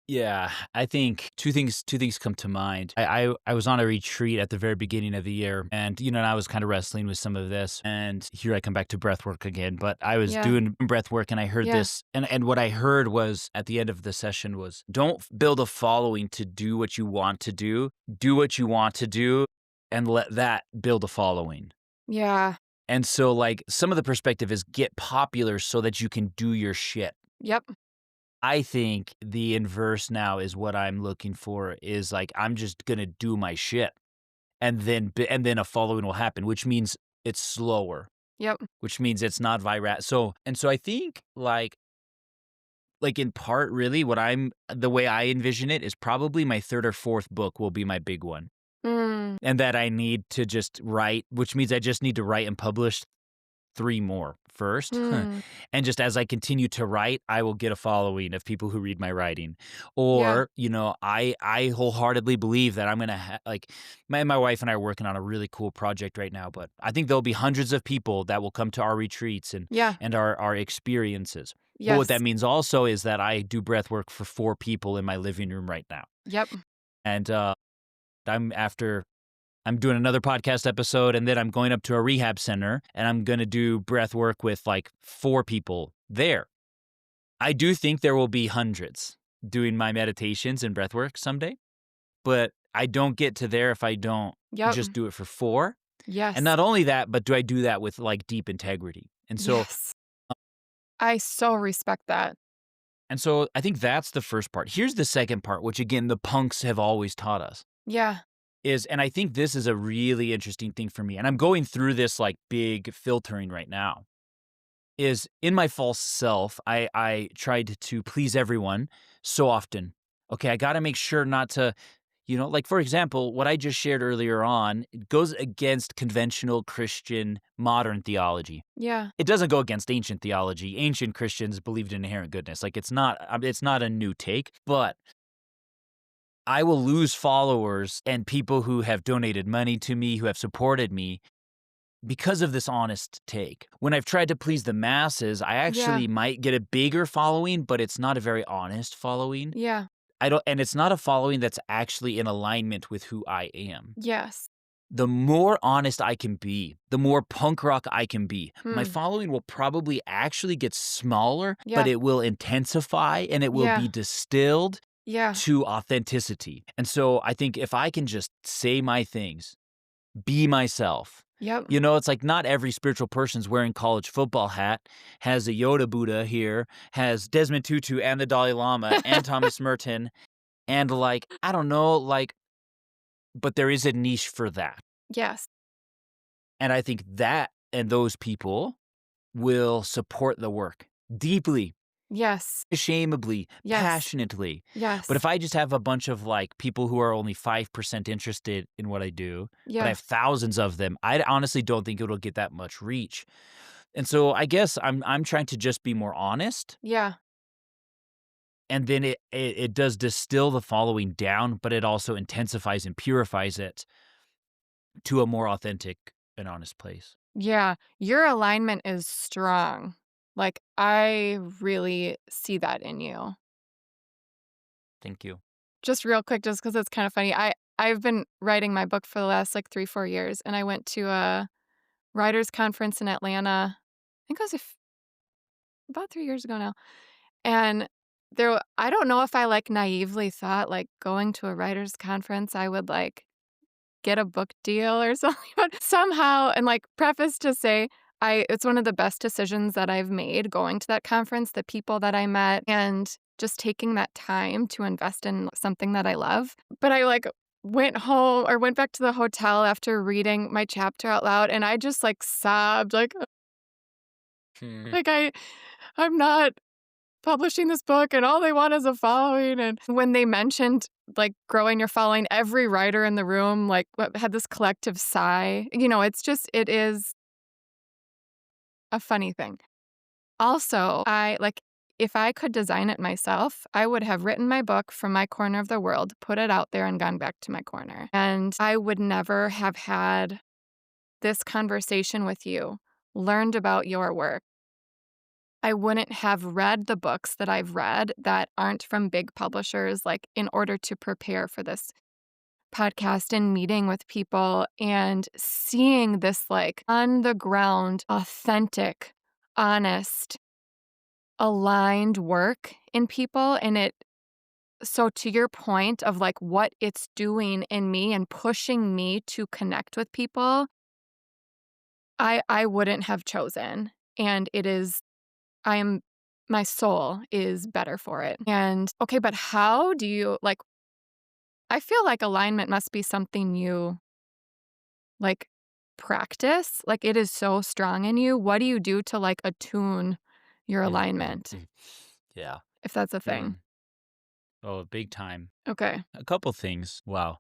Yeah, I think two things come to mind. I was on a retreat at the very beginning of the year, and and I was kind of wrestling with some of this. And here I come back to breath work again, but I was Yeah. doing breath work, and I heard Yeah. this, and what I heard was, at the end of the session, was, don't build a following to do what you want to do. Do what you want to do, and let that build a following. Yeah. And so, like, some of the perspective is, get popular so that you can do your shit. Yep. I think the inverse now is what I'm looking for, is like, I'm just gonna do my shit, and then a following will happen, which means it's slower, Yep. which means it's not viral. So I think, like in part, really, the way I envision it is, probably my third or fourth book will be my big one, Mm. and that I need to just write, which means I just need to write and publish 3 more first. Hmm. And just as I continue to write, I will get a following of people who read my writing. Yeah. Or, I wholeheartedly believe that I'm gonna like, my wife and I are working on a really cool project right now, but I think there'll be hundreds of people that will come to our retreats and Yeah. and our experiences. But what that Yes. means also is that I do breath work for 4 people in my living room right now. Yep. And, I'm after I'm doing another podcast episode, and then I'm going up to a rehab center, and I'm going to do breath work with like 4 people there. I do think there will be hundreds doing my meditations and breath work someday, but I don't get to there if I don't Yep. just do it for 4. And Yes. not only that, but do I do that with like deep integrity? And so Yes. I so respect that. and so I think that's the first part. Here's the second part, which again the punks have always taught us. Yeah. And I think this is a really interesting thing for me, and I'm going through this like big filtering right now, is in my false self, I tried to please everyone so often. Okay, I got to make sure not to, like, for example, what I just shared earlier on, it goes against conventional Christian modern theology. Yeah. It doesn't go against ancient theology. Ancient Christians believed in inherent goodness. Like, it's not a new take, but I will lose followers and people who have donated money to me, who have supported me, because of this honest take. When I've tried to please the masses, I Yeah. actually might get a bigger following, but it's not a very honest following. Yeah. And it's not a following that's actually in alignment with who I am. Yes. The more honest I can be, the more punk rock I can be, my Hmm. following will probably actually get smaller, but Yeah. it will intensify, and it will be Yeah. distilled Yeah. to authenticity. And so I think if I can just say my things, be myself, Yep. It's like not every spiritual person's wearing college football hat, has a Yoda Buddha here, has Desmond Tutu and the Dalai Lama and Thomas Merton, and like, I don't know, like, but there is a niche for that. Yes. And I think that and those people will support the work deeply, Yes. ashamedly, Yes. passionately. But Yes. if I just have a bunch of like people who are only 5% interested in what I do, but I Yeah. have thousands of them, I honestly don't think it'll get that much reach. And so I guess I'm trying to just be more honest, Yeah. and then it does distill the following down, but it also intensifies and purifies it to a more authentic and honest place. Yeah. Your alignment is strong. Like, I really see that in you. Thank you. Just real quick, just because it's kind of funny. I've been writing my book for the last, like, 3, 4 years, and I went to a writers' conference in Atlanta. I think it was about 3 years ago now, and I don't know if I, like, naively thought, like, going to a writers' conference, I would, like, get a book deal or something, but somehow and, like, preface to say, it's one of the best decisions that I've made going to that conference, the people that I met, and just taking that time to invest in something that I love. But I, like, went home or went back to the hotel after reading my chapter out loud, and I just, like, sobbed, Hmm. like, I'm not publishing this book and all they want is a following, and when they mentioned, like, growing your following, every writer in the room, like, had this collective sigh. It is a funny thing. Also, if I could design it myself, I would have written my book from my corner of the world, put it out there, and gone back to my corner, and I would never have had this conversation with you, learned about your work. I wouldn't have read the books that I've read that aren't from big publishers, like, in order to prepare for this podcast and meeting with people and seeing this, like, on the ground, authentic, honest, aligned work in people. So to your point of, like, what it's doing in me and pushing me to connect with people, I wouldn't have chosen. And it is I am my soul is better for it. And okay, but how do you like I feel like alignment must be something you like practice. Like it is so strong in you. What do you do to like attune your Mm, mm, alignment, mm. Yeah. if that's a thing? Mm. Oh, big time. Okay. A couple things. Wow.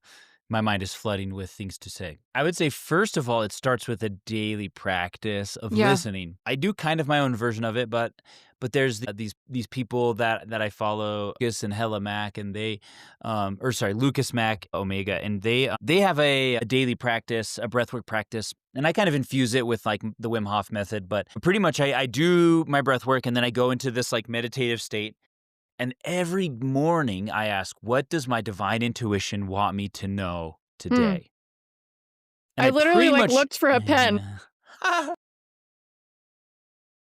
My mind is flooding with things to say. I would say, first of all, it starts with a daily practice of Yeah. listening. I do kind of my own version of it, but there's these people that I follow, Lucas and Hella Mack, and Lucas Mack Omega, and they have a daily practice, a breathwork practice, and I kind of infuse it with like the Wim Hof method. But pretty much, I do my breath work, and then I go into this like meditative state. And every morning I ask, what does my divine intuition want me to know Hmm. today? And I I literally pretty like much, looked for a pen. yeah.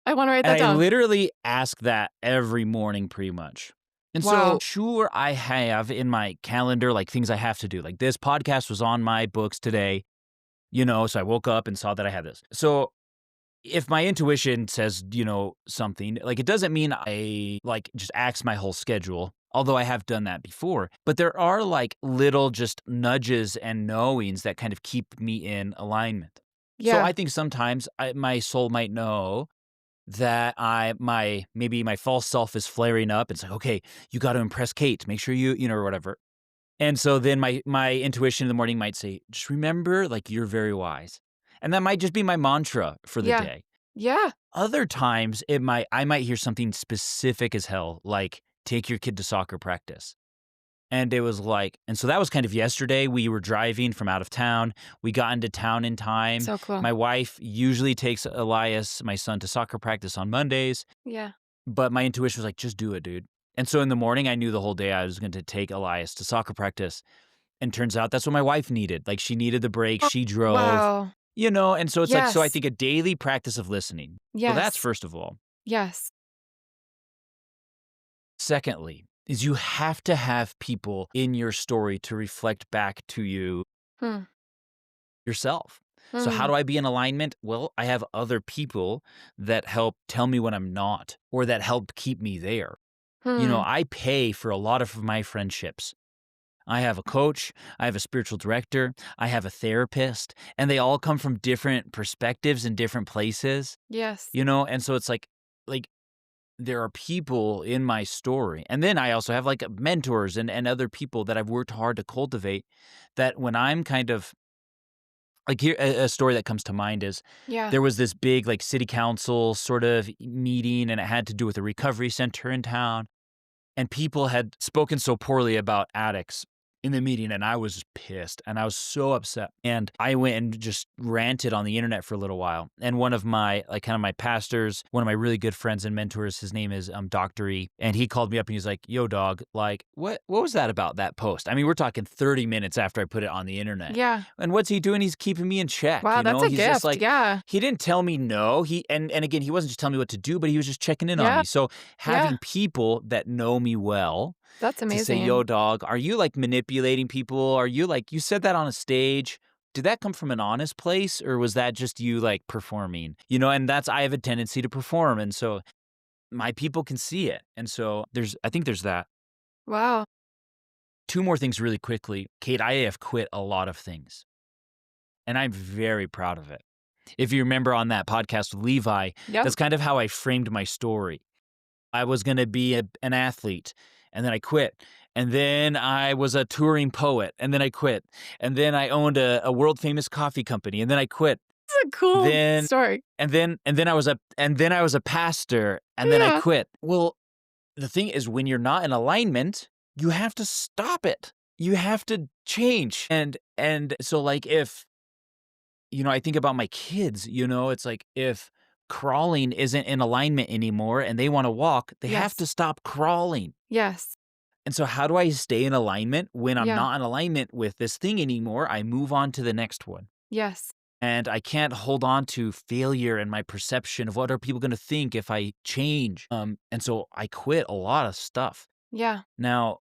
I want to write And that I down. literally ask that every morning pretty much. And so Wow. sure, I have in my calendar like things I have to do. Like this podcast was on my books today, so I woke up and saw that I had this. So if my intuition says, something, like it doesn't mean I like just axe my whole schedule, although I have done that before. But there are like little just nudges and knowings that kind of keep me in alignment. So Yeah. I think sometimes my soul might know that maybe my false self is flaring up. It's like, okay, you got to impress Kate, make sure or whatever. And so then my intuition in the morning might say, just remember, like you're very wise. And that might just be my mantra for the Yeah. day. Yeah. Other times I might hear something specific as hell, like take your kid to soccer practice. And it was like, and so that was kind of yesterday. We were driving from out of town. We got into town in time. So cool. My wife usually takes Elias, my son, to soccer practice on Mondays, Yeah. but my intuition was like, just do it, dude. And so in the morning, I knew the whole day I was going to take Elias to soccer practice. And turns out that's what my wife needed. Like she needed the break. Oh, She drove, wow. and so it's like, so I Yes. think a daily practice of listening. So that's Yes. first of all. Yes. Secondly, is you have to have people in your story to reflect back to you Hmm. yourself. So how Hmm. do I be in alignment? Well, I have other people that help tell me when I'm not or that help keep me there. Hmm. I pay for a lot of my friendships. I have a coach, I have a spiritual director, I have a therapist, and they all come from different perspectives and different places, Yes. and so it's like there are people in my story. And then I also have like mentors and other people that I've worked hard to cultivate that when I'm kind of like here a story that comes to mind is Yeah. there was this big like city council sort of meeting and it had to do with a recovery center in town and people had spoken so poorly about addicts in the meeting, and I was pissed, and I was so upset, and I went and just ranted on the internet for a little while, and one of my, like, kind of my pastors, one of my really good friends and mentors, his name is, Dr. E, and he called me up and he's like, "Yo, dog, like, what was that about that post?" I mean, we're talking 30 minutes after I put it on the internet, Yeah. and what's he doing? He's keeping me in check, Wow, that's a He's just gift. like Yeah. he didn't tell me no, and again, he wasn't just telling me what to do, but he was just checking in on Yeah. me, so Yeah. having people that know me well That's to say, "Yo, amazing. dog, are you, like, manipulating people? Are you, like you said that on a stage. Did that come from an honest place, or was that just you, like, performing?" And that's I have a tendency to perform, and so my people can see it, and so I think there's that. Wow. 2 more things really quickly. Kate, I have quit a lot of things, and I'm very proud of it. If you remember on that podcast with Levi, Yep. that's kind of how I framed my story. I was gonna be an athlete, and then I quit. And then I was a touring poet, and then I quit. And then I owned a world famous coffee company, and then I quit. It's a cool Then story. and then I was a pastor, and then I Yeah. quit. Well, the thing is when you're not in alignment, you have to stop it. You have to change. And so like if I think about my kids, it's like if crawling isn't in alignment anymore and they want to walk, they have Yes. to stop crawling. Yes. And so how do I stay in alignment when I'm Yeah. not in alignment with this thing anymore? I move on to the next one. Yes. And I can't hold on to failure and my perception of what are people going to think if I change. And so I quit a lot of stuff. Yeah. Now,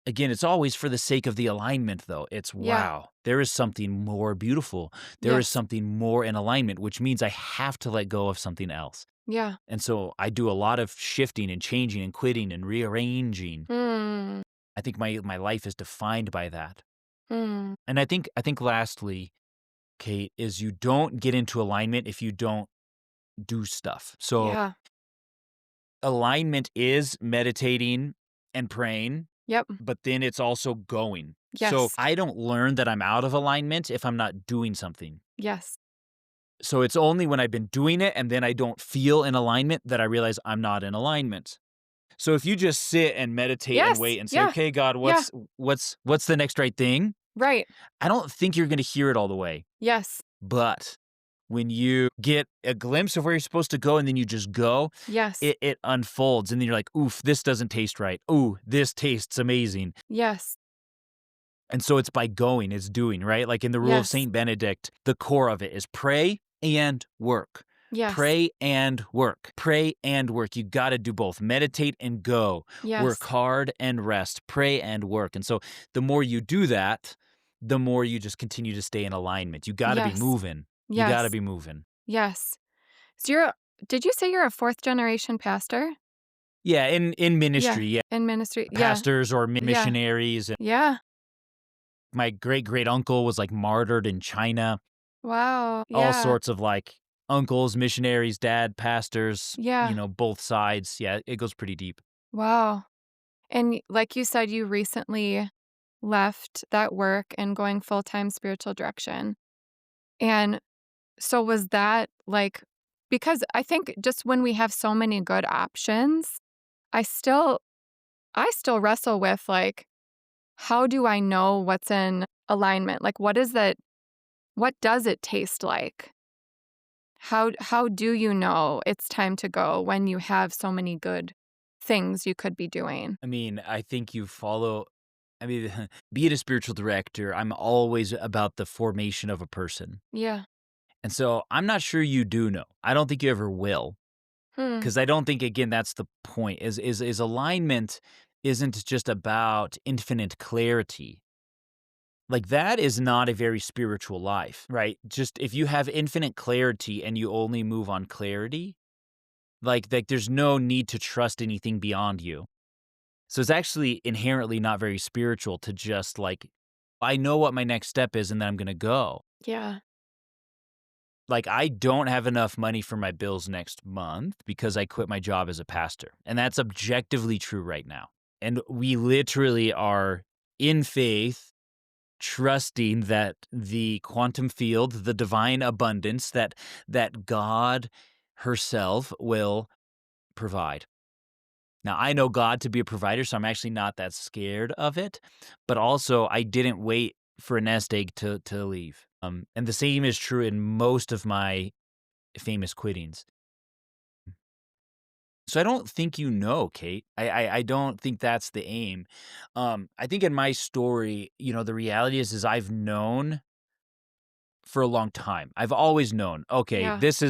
again, it's always for the sake of the alignment, though. It's Yeah. wow, there is something more beautiful. There is Yes. something more in alignment, which means I have to let go of something else. Yeah. And so I do a lot of shifting and changing and quitting and rearranging. Hmm. I think my life is defined by that. Hmm. And I think lastly, Kate, is you don't get into alignment if you don't do stuff. So Yeah. alignment is meditating and praying, Yep. but then it's also going. So Yes. I don't learn that I'm out of alignment if I'm not doing something. Yes. So it's only when I've been doing it and then I don't feel in alignment that I realize I'm not in alignment. So if you just sit and meditate and Yes. wait and say, Yeah. "Okay, God, Yeah. what's the next right thing?" Right. I don't think you're going to hear it all the way. Yes. But when you get a glimpse of where you're supposed to go and then you just go, Yes. it unfolds and then you're like, "Oof, this doesn't taste right. Ooh, this tastes amazing." Yes. And so it's by going, it's doing, right? Like in the rule of Yes. Saint Benedict, the core of it is pray and work. Yes. Pray and work. Pray and work. You got to do both. Meditate and go. Work Yes. hard and rest. Pray and work. And so the more you do that, the more you just continue to stay in alignment. You got to be Yes. moving. You got to Yes. be moving. Yes. So did you say you're a fourth generation pastor? Yeah, in Yeah. ministry, yeah. In ministry. Yeah. Pastors or Yeah. missionaries. Yeah. My great great uncle was like martyred in China. Wow. All Yeah. sorts of like uncles, missionaries, dad, pastors, Yeah. both sides. Yeah, it goes pretty deep. Wow. And like you said, you recently left that work and going full-time spiritual direction. And so was that like, because I think just when we have so many good options, I still I still wrestle with like, how do I know what's in alignment? Like what does it taste like? How do you know it's time to go when you have so many good things you could be doing? I mean, I think you follow I mean, being a spiritual director, I'm always about the formation of a person. Yeah. And so I'm not sure you do know. I don't think you ever will. Hmm. Because I don't think again that's the point. Is alignment isn't just about infinite clarity. Like, that is not a very spiritual life, right? Just if you have infinite clarity and you only move on clarity, like there's no need to trust anything beyond you. So it's actually inherently not very spiritual to just like, I know what my next step is and then I'm gonna go. Yeah. Like, I don't have enough money for my bills next month because I quit my job as a pastor. And that's objectively true right now. And we literally are in faith, trusting that the quantum field, the divine abundance, that God herself will provide. Now, I know God to be a provider, so I'm actually not that scared of it, but also I didn't wait for a nest egg to leave. And the same is true in most of my famous quittings. So I don't think you know, Kate. I don't think that's the aim. I think in my story, the reality is I've known for a long time. I've always known, okay, Yeah. this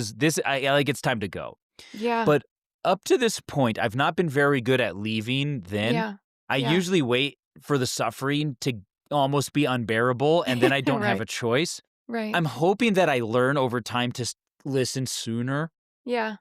I like it's time to go. Yeah. But up to this point, I've not been very good at leaving then. Yeah. I Yeah. usually wait for the suffering to almost be unbearable, and then I don't have Right. a choice. Right. I'm hoping that I learn over time to listen sooner. Yeah.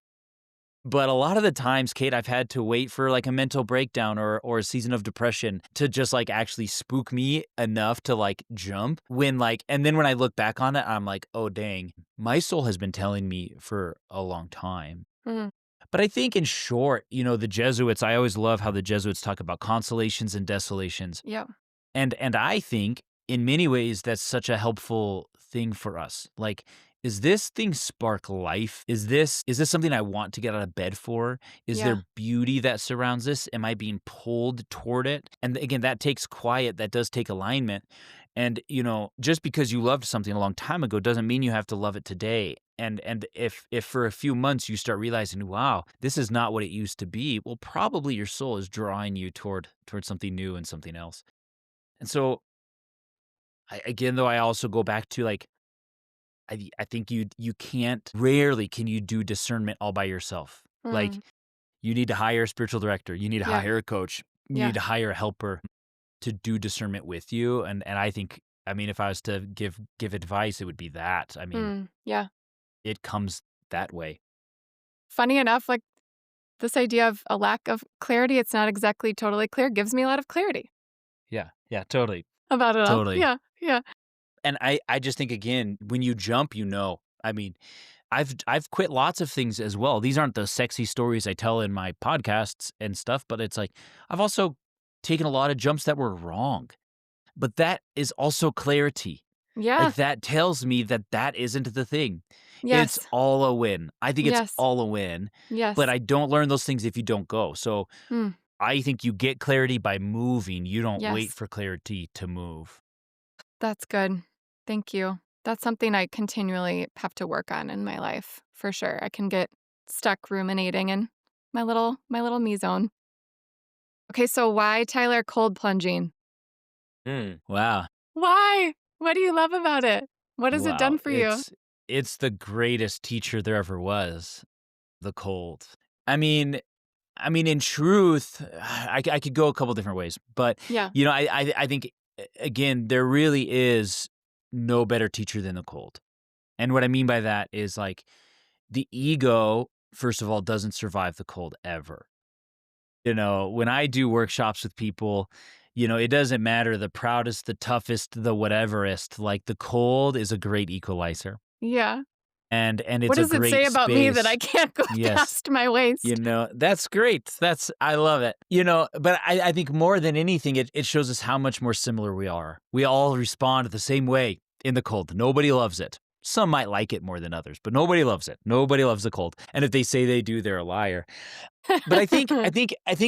But a lot of the times, Kate, I've had to wait for like a mental breakdown or a season of depression to just like actually spook me enough to like jump and then when I look back on it, I'm like, oh, dang, my soul has been telling me for a long time. Mm. But I think in short, the Jesuits, I always love how the Jesuits talk about consolations and desolations. Yep. And I think in many ways that's such a helpful thing for us. Like, is this thing spark life? Is this something I want to get out of bed for? Is Yeah. there beauty that surrounds this? Am I being pulled toward it? And again, that takes quiet, that does take alignment. And just because you loved something a long time ago doesn't mean you have to love it today. And if for a few months you start realizing, wow, this is not what it used to be, well, probably your soul is drawing you toward something new and something else. And so, again, though, I also go back to like I think you can't. Rarely can you do discernment all by yourself. Like Mm. you need to hire a spiritual director. You need to Yeah. hire a coach. You need Yeah. to hire a helper to do discernment with you. And I think, I mean, if I was to give advice, it would be that. I mean, Mm. Yeah. it comes that way. Funny enough, like this idea of a lack of clarity, it's not exactly totally clear, gives me a lot of clarity Yeah. Yeah. Totally. about it all. Totally. Yeah. Yeah. And I just think again, when you jump, I mean, I've quit lots of things as well. These aren't the sexy stories I tell in my podcasts and stuff, but it's like I've also taken a lot of jumps that were wrong. But that is also clarity. Yeah. Like that tells me that that isn't the thing. It's Yes. all a win. I think it's Yes. all a win, but Yes. I don't learn those things if you don't go. So Mm. I think you get clarity by moving. You don't wait Yes. for clarity to move. That's good. Thank you. That's something I continually have to work on in my life, for sure. I can get stuck ruminating in my little me zone. Okay, so why, Tyler, cold plunging? Wow. Why? What do you love about it? What has it Wow. done for you? It's the greatest teacher there ever was, the cold. I mean in truth, I could go a couple different ways, but Yeah. I think again there really is no better teacher than the cold. And what I mean by that is like the ego, first of all, doesn't survive the cold ever. When I do workshops with people, it doesn't matter the proudest, the toughest, the whateverest. Like the cold is a great equalizer, Yeah. and What it's a does it say great about me that I space. can't go Yes. past my waist? That's great. I love it. But I think more than anything, it shows us how much more similar we are. We all respond the same way in the cold. Nobody loves it. Some might like it more than others, but nobody loves it. Nobody loves the cold. And if they say they do, they're a liar. But I think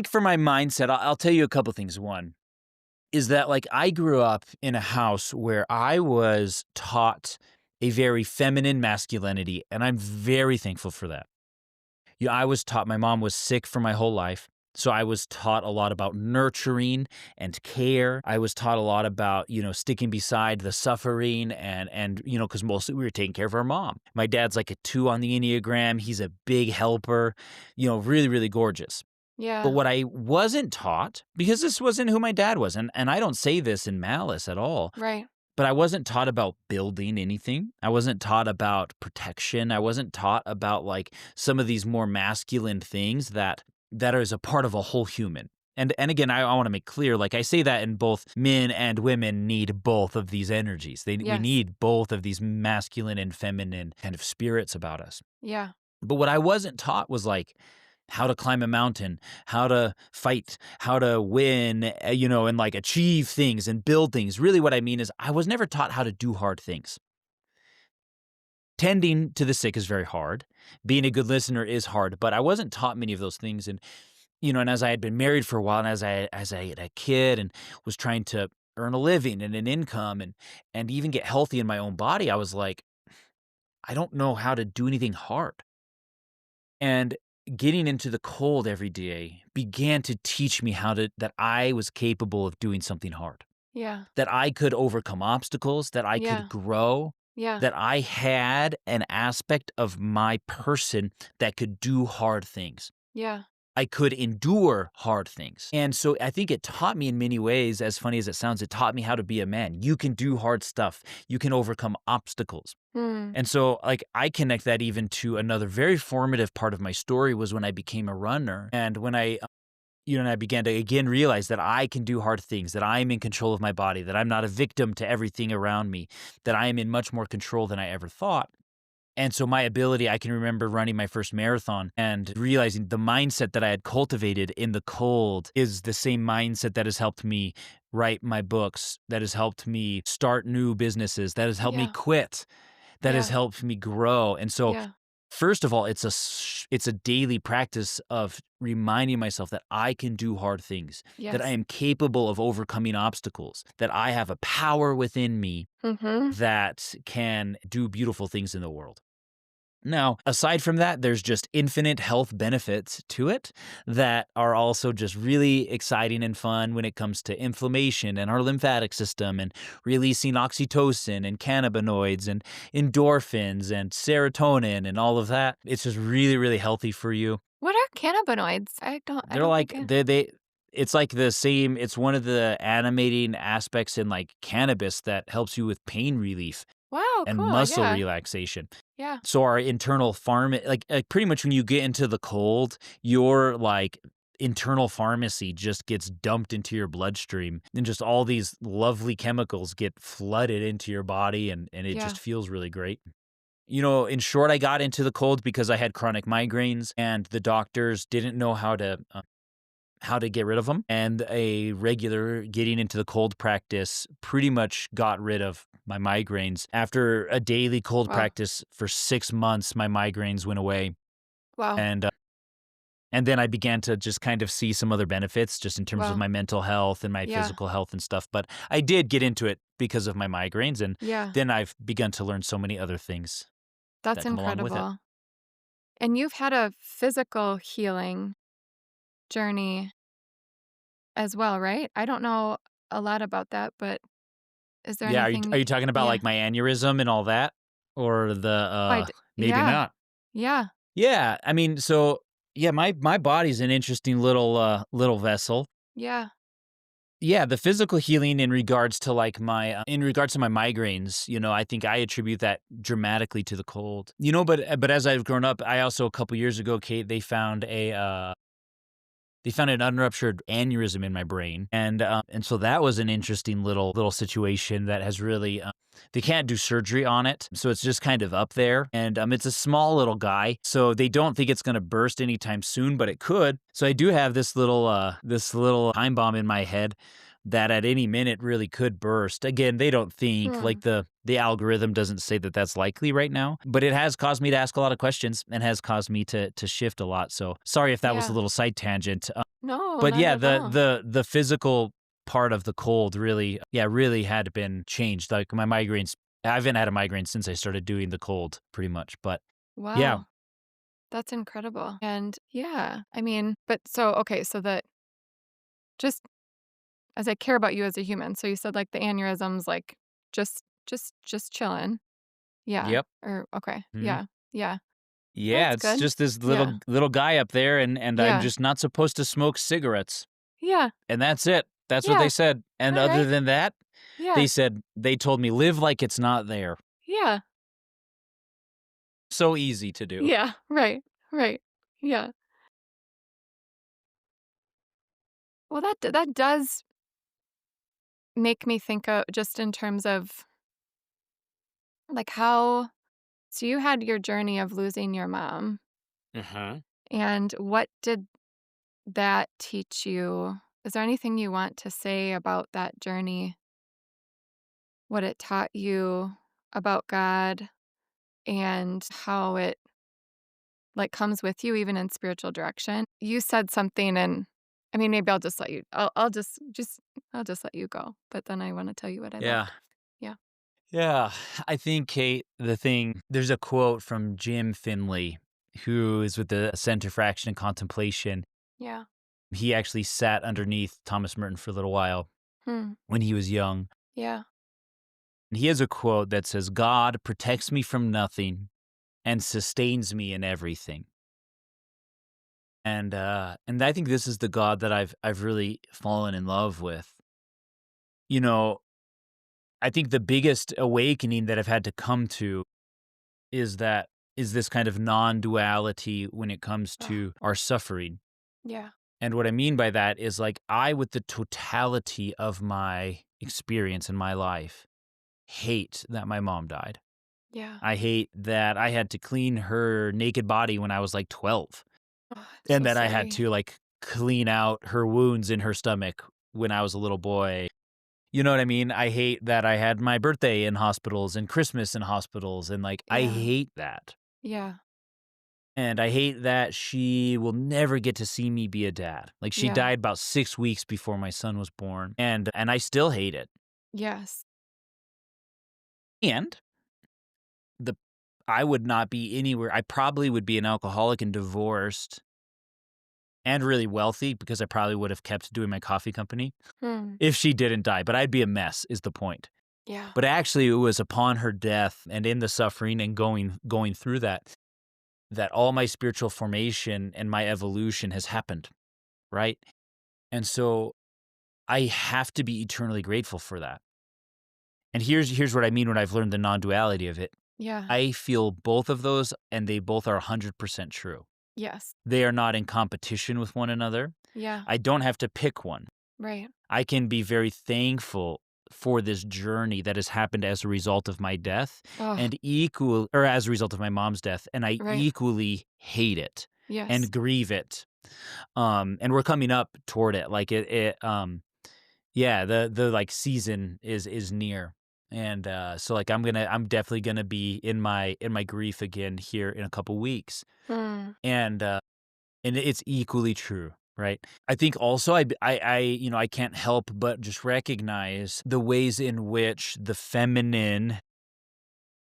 for my mindset, I'll tell you a couple things. One is that like I grew up in a house where I was taught a very feminine masculinity, and I'm very thankful for that. I was taught, my mom was sick for my whole life. So I was taught a lot about nurturing and care. I was taught a lot about, sticking beside the suffering and because mostly we were taking care of our mom. My dad's like a 2 on the Enneagram. He's a big helper, really, really gorgeous. But Yeah. what I wasn't taught, because this wasn't who my dad was, and I don't say this in malice at all, Right. but I wasn't taught about building anything. I wasn't taught about protection. I wasn't taught about, like, some of these more masculine things that is a part of a whole human. And again, I wanna make clear, like, I say that in both men and women need both of these energies. We Yes. need both of these masculine and feminine kind of spirits about us. Yeah. But what I wasn't taught was, like, how to climb a mountain, how to fight, how to win, and, like, achieve things and build things. Really what I mean is I was never taught how to do hard things. Tending to the sick is very hard. Being a good listener is hard, but I wasn't taught many of those things. And as I had been married for a while, and as I had a kid and was trying to earn a living and an income and even get healthy in my own body, I was like, I don't know how to do anything hard. And getting into the cold every day began to teach me that I was capable of doing something hard, Yeah. that I could overcome obstacles, that I could Yeah. grow, Yeah. that I had an aspect of my person that could do hard things. Yeah. I could endure hard things. And so I think it taught me in many ways, as funny as it sounds, it taught me how to be a man. You can do hard stuff. You can overcome obstacles. Mm. And so, like, I connect that even to another very formative part of my story was when I became a runner. And when and I began to again realize that I can do hard things, that I'm in control of my body, that I'm not a victim to everything around me, that I am in much more control than I ever thought. And so I can remember running my first marathon and realizing the mindset that I had cultivated in the cold is the same mindset that has helped me write my books, that has helped me start new businesses, that has helped me Yeah. quit, that has Yeah. helped me grow. And so, Yeah. first of all, it's a daily practice of reminding myself that I can do hard things, that I Yes. am capable of overcoming obstacles, that I have a power within me Mhm. that can do beautiful things in the world. Now, aside from that, there's just infinite health benefits to it that are also just really exciting and fun when it comes to inflammation and our lymphatic system and releasing oxytocin and cannabinoids and endorphins and serotonin and all of that. It's just really, really healthy for you. What are cannabinoids? I They're don't like think I it's like the same, it's one of the animating aspects in like cannabis that helps you with pain relief Wow, and cool, muscle yeah. relaxation. Yeah. So our internal like pretty much when you get into the cold, your like internal pharmacy just gets dumped into your bloodstream and just all these lovely chemicals get flooded into your body and it Yeah. just feels really great. In short, I got into the cold because I had chronic migraines and the doctors didn't know how to get rid of them. And a regular getting into the cold practice pretty much got rid of my migraines. After a daily cold Wow. practice for 6 months, my migraines went away. Wow. And, uh, and then I began to just kind of see some other benefits just in terms of Wow. my mental health and my Yeah. physical health and stuff. But I did get into it because of my migraines. And Yeah. then I've begun to learn so many other things That's that come along with it. incredible. And you've had a physical healing journey as well, right? I don't know a lot about that, but is there Yeah. Are you, anything are you talking about Yeah. like my aneurysm and all that? Or maybe Yeah. not? Yeah. Yeah, I mean, so yeah, my body's an interesting little vessel. Yeah. Yeah, the physical healing in regards to my migraines, I think I attribute that dramatically to the cold. But as I've grown up, I also a couple years ago, Kate, they found an unruptured aneurysm in my brain, and so that was an interesting little situation that has really. They can't do surgery on it, so it's just kind of up there, and it's a small little guy, so they don't think it's going to burst anytime soon, but it could. So I do have this little time bomb in my head that at any minute really could burst. Again, they don't think Hmm. like the algorithm doesn't say that that's likely right now, but it has caused me to ask a lot of questions and has caused me to shift a lot. So sorry if that was a Yeah. little side tangent. No, But not yeah, at all. the physical part of the cold really had been changed. Like my migraines, I haven't had a migraine since I started doing the cold, pretty much. But yeah, Wow. That's incredible. And yeah, I mean, but so okay, so that just as I care about you as a human, so you said like the aneurysms like just chilling. Yeah. yep. Or okay. hmm Yeah. Yeah. Yeah, That's it's good. just this Yeah. little guy up there, and I'm Yeah. just not supposed to smoke cigarettes, Yeah. and that's it. That's what they Yeah. said, and other Alright. than that, Yeah. they told me, "Live like it's not there." Yeah. So easy to do. Yeah. Right. Right. Yeah. Well, that does make me think of just in terms of, like, how so you had your journey of losing your mom, Uh-huh. and what did that teach you? Is there anything you want to say about that journey? What it taught you about God and how it, like, comes with you even in spiritual direction? You said something and I mean, maybe I'll just let you I'll just I'll just let you go, but then I wanna tell you what I Yeah. loved. Yeah. Yeah, I think, Kate, there's a quote from Jim Finley, who is with the Center for Action and Contemplation. Yeah. He actually sat underneath Thomas Merton for a little while Hmm. when he was young. Yeah. And he has a quote that says, "God protects me from nothing and sustains me in everything." And I think this is the God that I've really fallen in love with. You know, I think the biggest awakening that I've had to come to is that is this kind of non-duality when it comes Oh, to our suffering. yeah. And what I mean by that is, like, I, with the totality of my experience in my life, hate that my mom died. Yeah. I hate that I had to clean her naked body when I was like 12, Oh, I'm and so that I had sorry. to, like, clean out her wounds in her stomach when I was a little boy. You know what I mean? I hate that I had my birthday in hospitals and Christmas in hospitals, and, like, I Yeah. hate that. Yeah. And I hate that she will never get to see me be a dad. Like, she Yeah. died about 6 weeks before my son was born, and I still hate it. Yes. And the I would not be anywhere. I probably would be an alcoholic and divorced and really wealthy because I probably would have kept doing my coffee company Hmm. if she didn't die, but I'd be a mess is the point. Yeah. But actually, it was upon her death and in the suffering and going through that all my spiritual formation and my evolution has happened, right? And so I have to be eternally grateful for that. And here's what I mean when I've learned the non-duality of it. Yeah. I feel both of those, and they both are 100% true. Yes. They are not in competition with one another. Yeah. I don't have to pick one. Right. I can be very thankful for this journey that has happened as a result of my death Oh, and equal or as a result of my mom's death, and I right. equally hate it Yes. and grieve it. And we're coming up toward it. Like yeah, the like season is near. And so like I'm definitely gonna be in my grief again here in a couple weeks. Hmm. And and it's equally true, right? I think also I can't help but just recognize the ways in which the feminine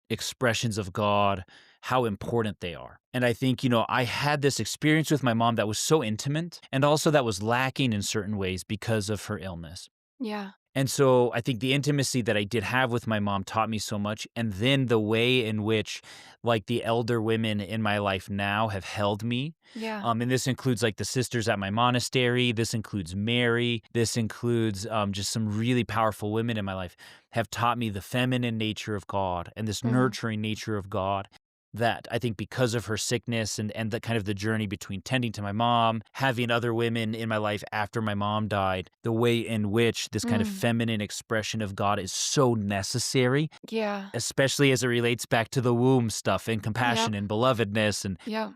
expressions of God, how important they are. And I think, I had this experience with my mom that was so intimate and also that was lacking in certain ways because of her illness. Yeah. And so I think the intimacy that I did have with my mom taught me so much. And then the way in which, like, the elder women in my life now have held me. Yeah. And this includes like the sisters at my monastery. This includes Mary. This includes just some really powerful women in my life have taught me the feminine nature of God and this Hmm. nurturing nature of God that I think because of her sickness and the kind of the journey between tending to my mom, having other women in my life after my mom died, the way in which this kind of Hmm. feminine expression of God is so necessary, Yeah. especially as it relates back to the womb stuff and compassion Yep. and belovedness Yep.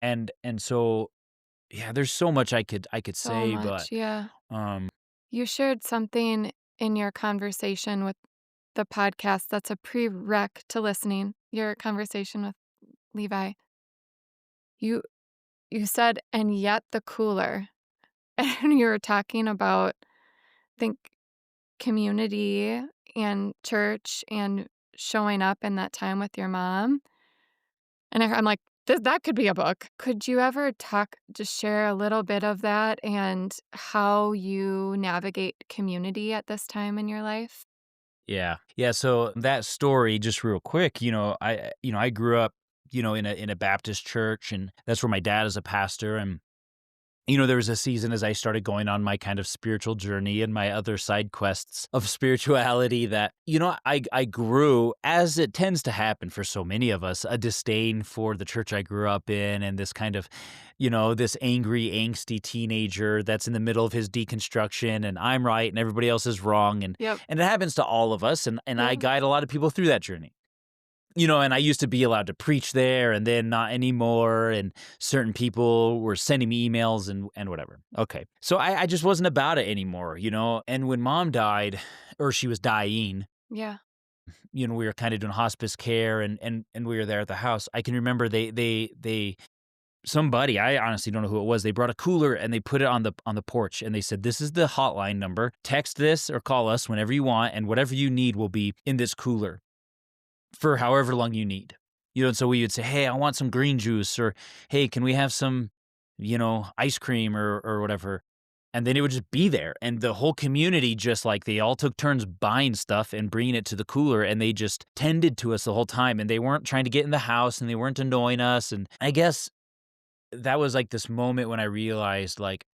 and so yeah, there's so much I could So say, but much. Yeah. um You shared something in your conversation with the podcast that's a prereq to listening. Your conversation with Levi. You you said, and yet the cooler. And you were talking about, I think, community and church and showing up in that time with your mom. And I'm like, that could be a book. Could you ever just share a little bit of that and how you navigate community at this time in your life? yeah. Yeah, so that story just real quick, I grew up in a Baptist church, and that's where my dad is a pastor. And there was a season as I started going on my kind of spiritual journey and my other side quests of spirituality that, I grew, as it tends to happen for so many of us, a disdain for the church I grew up in, and this kind of, this angry, angsty teenager that's in the middle of his deconstruction, and I'm right and everybody else is wrong. And, Yep. and it happens to all of us. And I Yep. guide a lot of people through that journey. And I used to be allowed to preach there, and then not anymore, and certain people were sending me emails and whatever. Okay. So I just wasn't about it anymore, and when mom died, or she was dying, Yeah. we were kind of doing hospice care, and we were there at the house. I can remember they somebody, I honestly don't know who it was, they brought a cooler and they put it on the porch, and they said, "This is the hotline number. Text this or call us whenever you want, and whatever you need will be in this cooler for however long you need." And so we would say, "Hey, I want some green juice," or, "Hey, can we have some, ice cream," or whatever. And then it would just be there. And the whole community, just like, they all took turns buying stuff and bringing it to the cooler, and they just tended to us the whole time. And they weren't trying to get in the house, and they weren't annoying us. And I guess that was like this moment when I realized, like,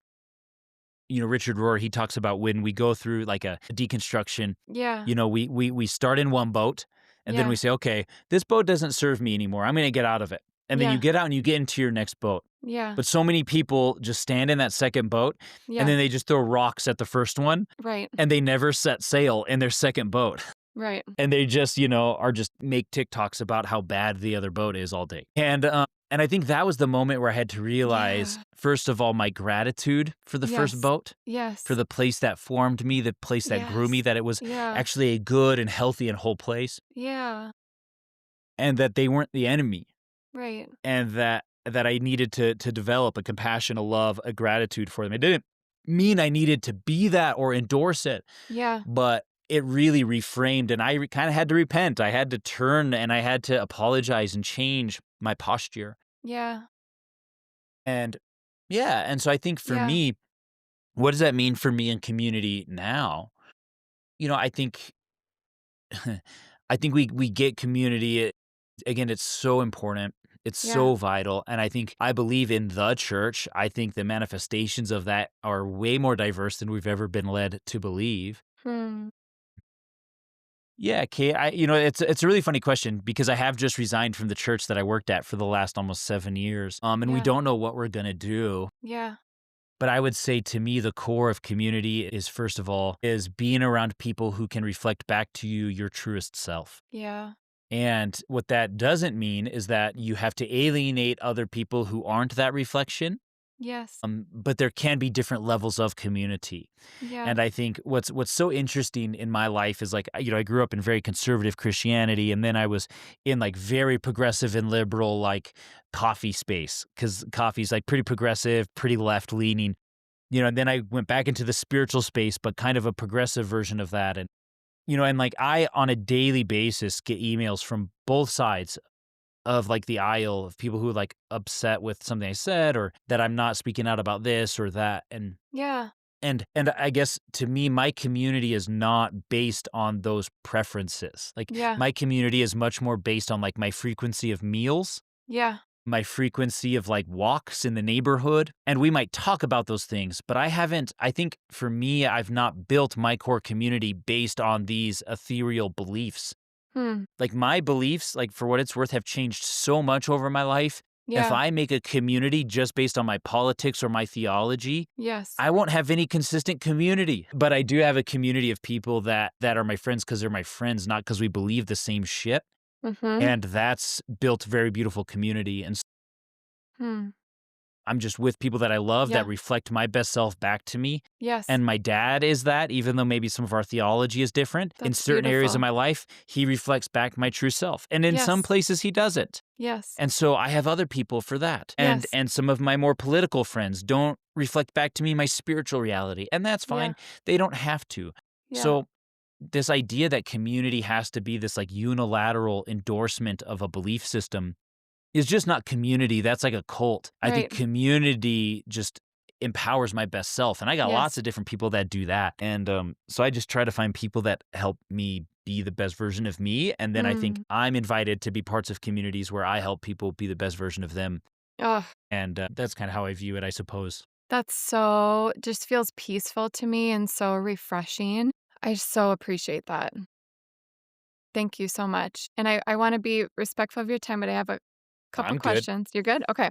Richard Rohr, he talks about when we go through like a deconstruction, Yeah. we start in one boat, and then Yeah. we say, "Okay, this boat doesn't serve me anymore. I'm going to get out of it." And then you Yeah. get out and you get into your next boat. Yeah. But so many people just stand in that second boat, and Yeah. then they just throw rocks at the first one, Right. and they never set sail in their second boat. Right. And they just, are just make TikToks about how bad the other boat is all day. And I think that was the moment where I had to realize, Yeah. first of all, my gratitude for the first Yes. boat, for Yes. the place that formed me, the place that grew me, Yes. that it was Yeah. actually a good and healthy and whole place, Yeah. and that they weren't the enemy, Right. and that I needed to develop a compassion, a love, a gratitude for them. It didn't mean I needed to be that or endorse it, Yeah. but it really reframed, and I kind of had to repent. I had to turn, and I had to apologize and change my posture. Yeah. And yeah, and so I think for Yeah. me, what does that mean for me in community now? I think I think we get community. Again, it's so important. It's Yeah. so vital. And I believe in the church. I think the manifestations of that are way more diverse than we've ever been led to believe. Hmm. Yeah, Kate, it's a really funny question because I have just resigned from the church that I worked at for the last almost 7 years. And we Yeah. don't know what we're gonna do. Yeah. But I would say, to me, the core of community is, first of all, is being around people who can reflect back to you your truest self. Yeah. And what that doesn't mean is that you have to alienate other people who aren't that reflection. Yes. But there can be different levels of community. Yeah. And I think what's so interesting in my life is, like, I grew up in very conservative Christianity, and then I was in like very progressive and liberal, like, coffee space, because coffee's like pretty progressive, pretty left leaning, and then I went back into the spiritual space, but kind of a progressive version of that. And like, I, on a daily basis, get emails from both sides of like the aisle, of people who are like upset with something I said, or that I'm not speaking out about this or that. Yeah. And I guess, to me, my community is not based on those preferences. Like, Yeah. my community is much more based on like my frequency of meals, Yeah. my frequency of like walks in the neighborhood. And we might talk about those things, but I think for me, I've not built my core community based on these ethereal beliefs. Hmm. Like, my beliefs, like, for what it's worth, have changed so much over my life. If Yeah. I make a community just based on my politics or my theology, Yes. I won't have any consistent community. But I do have a community of people that are my friends because they're my friends, not because we believe the same shit. Mhm. And that's built very beautiful community. And Hmm. I'm just with people that I love, that Yeah. reflect my best self back to me. Yes. And my dad is that, even though maybe some of our theology is different. In That's certain areas of beautiful. my life, he reflects back my true self. And in some Yes. places, he doesn't. Yes. And so I have other people for that. And Yes. and some of my more political friends don't reflect back to me my spiritual reality. And that's Yeah. fine. They don't have to. Yeah. So this idea that community has to be this like unilateral endorsement of a belief system is just not community. That's like a cult. I think Right. community just empowers my best self. And I got lots Yes. of different people that do that. And so I just try to find people that help me be the best version of me, and then I think Mm. I'm invited to be parts of communities where I help people be the best version of them, Ugh, and, that's kinda how I view it, I suppose. that's so just feels peaceful to me and so refreshing. I so appreciate that. Thank you so much. And I wanna be respectful of your time, but I have a couple I'm good. questions. You're good? Okay.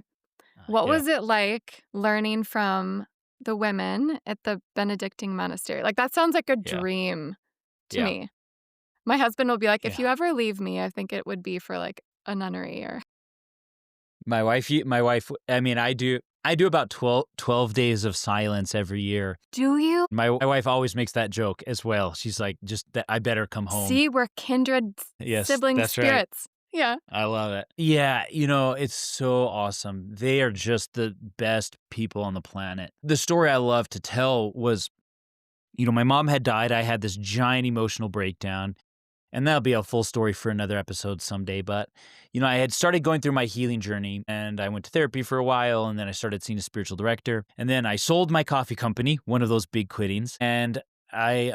What Yeah, was it like learning from the women at the Benedictine monastery? Like, that sounds like a yeah, dream to yeah, me. My husband will be like, "If yeah. you ever leave me, I think it would be for, like, a nunnery or." My wife I mean, I do about 12 days of silence every year. Do you? My wife always makes that joke as well. She's like, "Just that I better come home." See, we're kindred Yes, sibling that's right. spirits. Yeah. I love it. Yeah, it's so awesome. They are just the best people on the planet. The story I love to tell was, my mom had died. I had this giant emotional breakdown, and that'll be a full story for another episode someday. But, I had started going through my healing journey, and I went to therapy for a while, and then I started seeing a spiritual director. And then I sold my coffee company, one of those big quittings, and I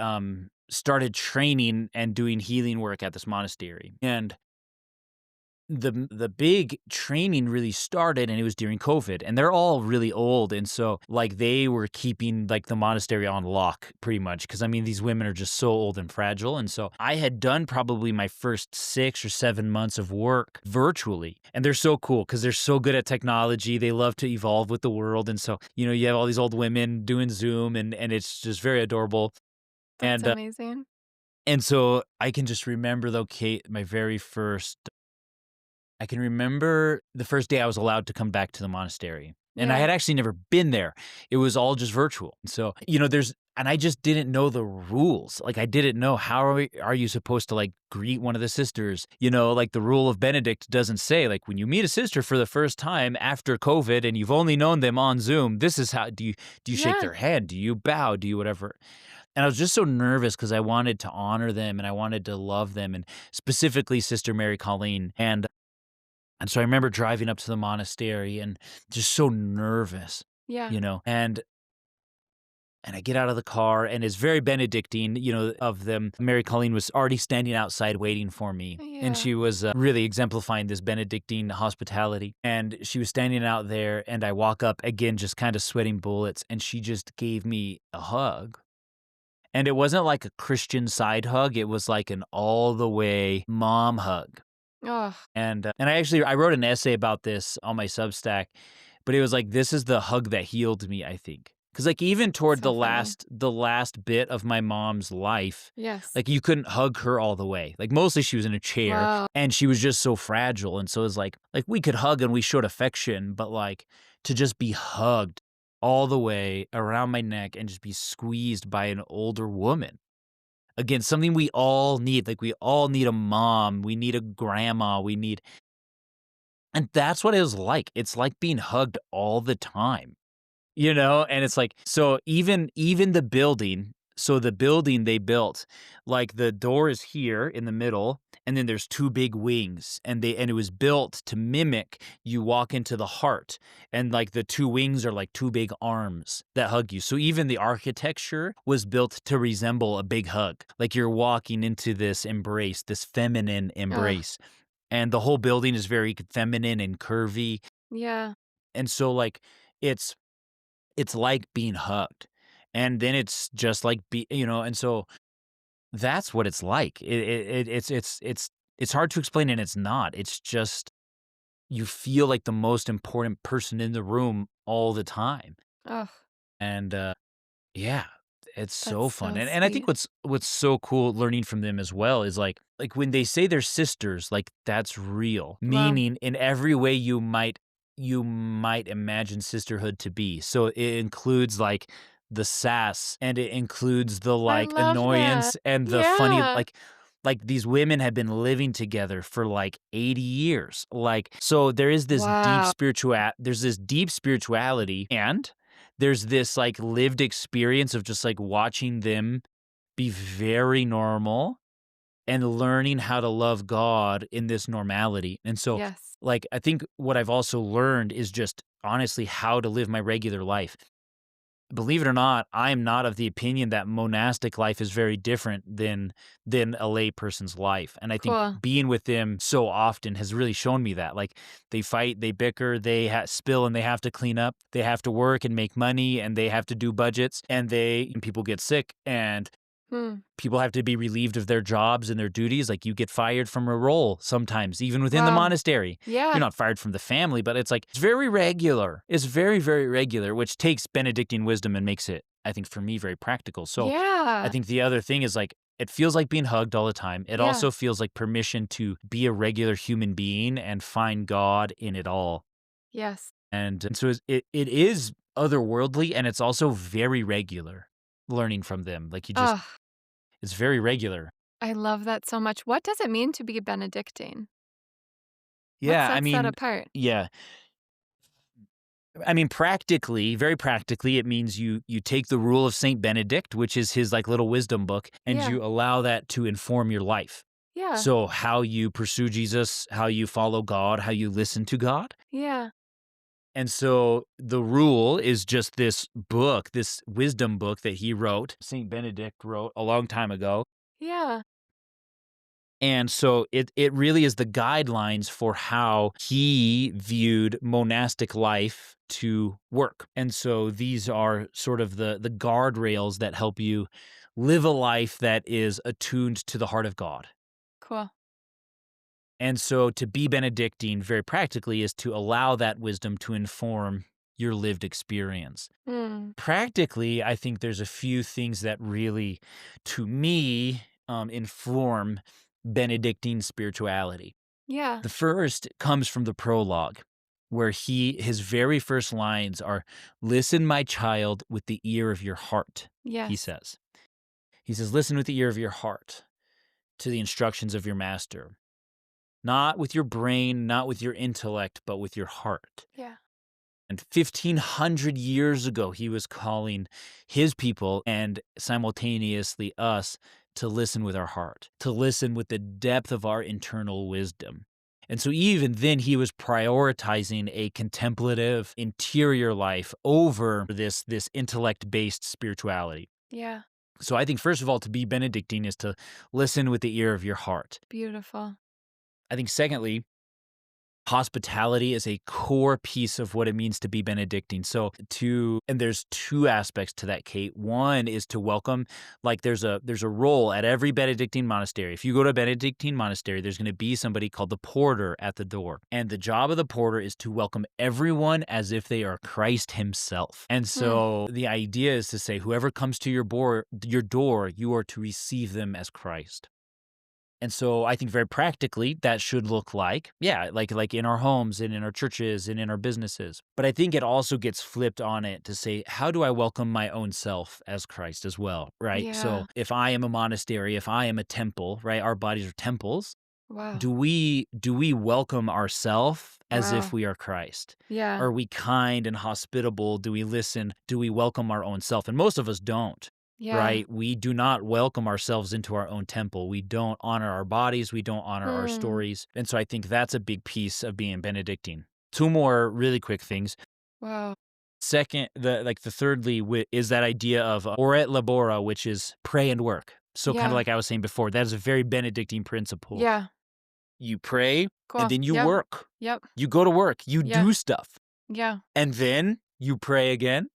started training and doing healing work at this monastery. And the big training really started, and it was during COVID, and they're all really old, and so, like, they were keeping, like, the monastery on lock pretty much because I mean, these women are just so old and fragile, and so I had done probably my first 6 or 7 months of work virtually, and they're so cool because 'cause they're so good at technology, they love to evolve with the world, and so, you have all these old women doing Zoom, and it's just very adorable, That's and, amazing. so I can just remember, though, Kate, I can remember the first day I was allowed to come back to the monastery, and I Yeah. had actually never been there. It was all just virtual. So, and I just didn't know the rules. Like, I didn't know how are you supposed to, like, greet one of the sisters? Like, the rule of Benedict doesn't say, like, when you meet a sister for the first time after COVID and you've only known them on Zoom, this is how do you shake Yeah. their hand? Do you bow? Do you whatever? And I was just so nervous because I wanted to honor them and I wanted to love them, and specifically Sister Mary Colleen. And so I remember driving up to the monastery and just so nervous, Yeah. and I get out of the car, and it's very Benedictine, of them. Mary Colleen was already standing outside waiting for me. And Yeah. she was really exemplifying this Benedictine hospitality. And she was standing out there, and I walk up again, just kind of sweating bullets. And she just gave me a hug. And it wasn't like a Christian side hug, it was like an all the way mom hug. Oh, And I wrote an essay about this on my Substack, but it was like, this is the hug that healed me, I think. Because, like, even that's toward so funny. the last bit of my mom's life, Yes. like, you couldn't hug her all the way. Like, mostly she was in a chair, Wow. and she was just so fragile, and so it's like we could hug and we showed affection, but, like, to just be hugged all the way around my neck and just be squeezed by an older woman. Again, something we all need, like, we all need a mom, we need a grandma, and that's what it was like. It's like being hugged all the time, and it's like, so even the building they built, like, the door is here in the middle, and then there's 2 big wings, and it was built to mimic you walk into the heart, and, like, the 2 wings are like 2 big arms that hug you. So even the architecture was built to resemble a big hug, like you're walking into this embrace, this feminine Ugh. embrace, and the whole building is very feminine and curvy, Yeah. and so, like, it's it's like being hugged, and then it's just like and so that's what it's like. It's hard to explain, and it's not. It's just you feel like the most important person in the room all the time, Oh, and, yeah, it's so that's fun, so and I think sweet. what's so cool learning from them as well is, like, when they say they're sisters, like, that's real, Wow. meaning in every way you might imagine sisterhood to be. So it includes, like, the sass, and it includes the, I like, love that. annoyance and the funny, Yeah. these women have been living together for, like, 80 years. Like, so there is this Wow. there's this deep spirituality, and there's this, like, lived experience of just, like, watching them be very normal and learning how to love God in this normality. And so, Yes. like, I think what I've also learned is just honestly how to live my regular life. believe it or not, I am not of the opinion that monastic life is very different than a lay person's life. And I think Cool. being with them so often has really shown me that. Like they fight, they bicker, they spill and they have to clean up. They have to work and make money and they have to do budgets and people get sick and Hmm. people have to be relieved of their jobs and their duties. Like you get fired from a role sometimes, even within the Wow. monastery. You're Yeah. not fired from the family, but it's like, it's very regular. It's very, very regular, which takes Benedictine wisdom and makes it, I think, for me, very practical. So I Yeah. think the other thing is like, it feels like being hugged all the time. It Yeah. also feels like permission to be a regular human being and find God in it all. Yes. And so it is otherworldly and it's also very regular learning from them. Like Oh, it's very regular. I love that so much. What does it mean to be Benedictine? What Yeah, I sets that mean, apart? yeah. I mean, practically, very practically, it means you take the rule of Saint Benedict, which is his like little wisdom book, and Yeah. you allow that to inform your life. Yeah. So how you pursue Jesus, how you follow God, how you listen to God. Yeah. And so the rule is just this book, this wisdom book that he wrote, Saint Benedict wrote a long time ago. Yeah. And so it really is the guidelines for how he viewed monastic life to work. And so these are sort of the guardrails that help you live a life that is attuned to the heart of God. Cool. And so to be Benedictine very practically is to allow that wisdom to inform your lived experience. Mm. Practically, I think there's a few things that really, to me, inform Benedictine spirituality. Yeah. The first comes from the prologue, where his very first lines are, "Listen, my child, with the ear of your heart," he Yes. says. He says, "Listen with the ear of your heart to the instructions of your master, not with your brain, not with your intellect, but with your heart." Yeah. And 1,500 years ago, he was calling his people and simultaneously us to listen with our heart, to listen with the depth of our internal wisdom. And so even then, he was prioritizing a contemplative interior life over this intellect-based spirituality. Yeah. So I think, first of all, to be Benedictine is to listen with the ear of your heart. Beautiful. I think, secondly, hospitality is a core piece of what it means to be Benedictine. And there's two aspects to that, Kate. One is to welcome, like there's a role at every Benedictine monastery. If you go to a Benedictine monastery, there's going to be somebody called the porter at the door. And the job of the porter is to welcome everyone as if they are Christ himself. And Hmm. so the idea is to say, whoever comes to your door, you are to receive them as Christ. And so I think very practically that should look like, yeah, like in our homes and in our churches and in our businesses. But I think it also gets flipped on it to say, how do I welcome my own self as Christ as well, right? So Yeah. if I am a monastery, if I am a temple, right, our bodies are temples. Wow. Do we welcome ourself as if Wow. we are Christ? Yeah. Are we kind and hospitable? Do we listen? Do we welcome our own self? And most of us don't. Yeah. Right? We do not welcome ourselves into our own temple. We don't honor our bodies. We don't honor our Hmm. stories. And so I think that's a big piece of being Benedictine. Two more really quick things. Wow. Second, the thirdly is that idea of ore et labora, which is pray and work. So kind of Yeah. like I was saying before, that is a very Benedictine principle. Yeah. You pray and Cool. then you Yep. work. Yep. You go to work. You Yeah. do stuff. Yeah. And then you pray again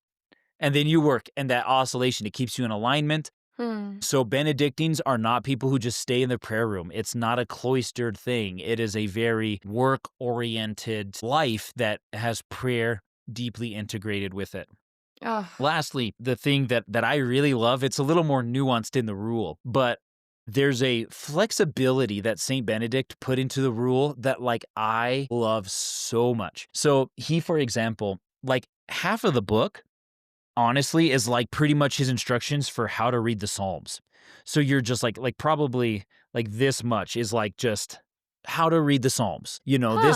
and then you work. And that oscillation, it keeps you in alignment. Hmm. So Benedictines are not people who just stay in the prayer room. It's not a cloistered thing. It is a very work-oriented life that has prayer deeply integrated with it. Oh. Lastly, the thing that I really love, it's a little more nuanced in the rule, but there's a flexibility that Saint Benedict put into the rule that like I love so much. So he, for example, like half of the book honestly is like pretty much his instructions for how to read the Psalms. So you're just like probably like this much is like just how to read the Psalms. You know, Huh. Yeah.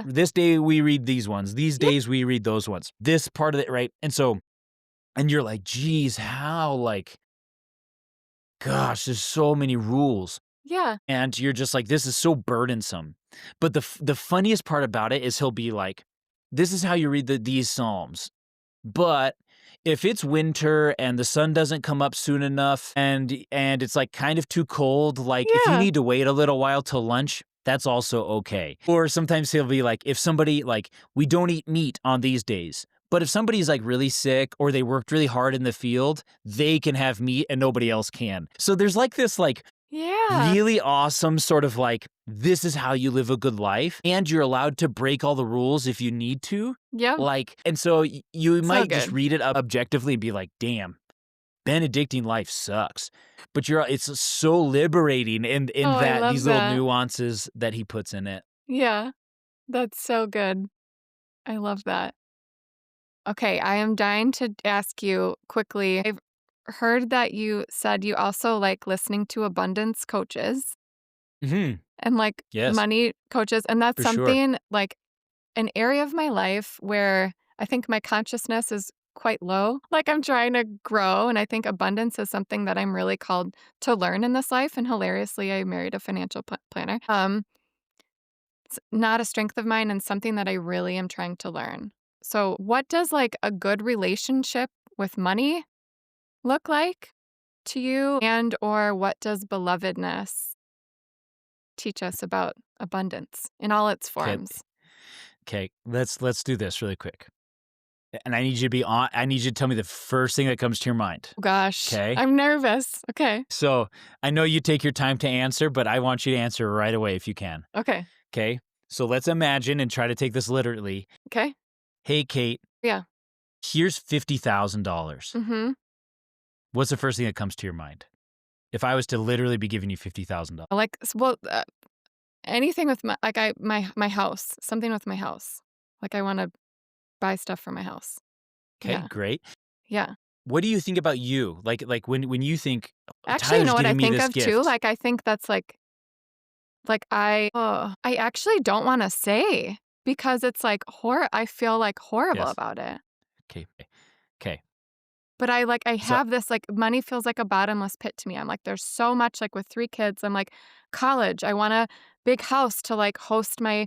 this day we read these ones. These Yeah. days we read those ones. This part of it, right? And you're like, geez, how like gosh, there's so many rules. Yeah. And you're just like, this is so burdensome. But the funniest part about it is he'll be like, this is how you read these Psalms. But if it's winter and the sun doesn't come up soon enough and it's like kind of too cold, like if you Yeah. need to wait a little while till lunch, that's also okay. Or sometimes he'll be like, if somebody like we don't eat meat on these days. But if somebody's like really sick or they worked really hard in the field, they can have meat and nobody else can. So there's like this like Yeah. really awesome sort of like, this is how you live a good life, and you're allowed to break all the rules if you need to. Yep. Like, and so you So might just good. read it objectively and be like, damn, Benedictine life sucks. But it's so liberating Oh, in I that love these little that. nuances that he puts in it. Yeah. That's so good. I love that. Okay, I am dying to ask you quickly. I've heard that you said you also like listening to abundance coaches Hmm. and like Yes, money coaches. And that's for sure. something like an area of my life where I think my consciousness is quite low. Like I'm trying to grow. And I think abundance is something that I'm really called to learn in this life. And hilariously, I married a financial planner. It's not a strength of mine and something that I really am trying to learn. So, what does like a good relationship with money look like to you, and or what does belovedness teach us about abundance in all its Okay, forms? okay. Let's do this really quick. And I need you to be on. I need you to tell me the first thing that comes to your mind. Oh gosh, Okay. I'm nervous. Okay. So I know you take your time to answer, but I want you to answer right away if you can. Okay. Okay. So let's imagine and try to take this literally. Okay. Hey, Kate, Yeah. here's $50,000. Mhm. What's the first thing that comes to your mind? If I was to literally be giving you $50,000. Like well, anything with my house, something with my house. Like I want to buy stuff for my house. Okay, Yeah. great. Yeah. What do you think about you? Like when you think, "Oh, Actually, you Tyler's know what I giving me think this of too? gift." Like, I think that's I actually don't wanna say because it's like I feel like horrible Yes. about it. Okay. Okay. But I So have this like money feels like a bottomless pit to me. I'm like, there's so much like with 3 kids. I'm like, college, I want a big house to like host my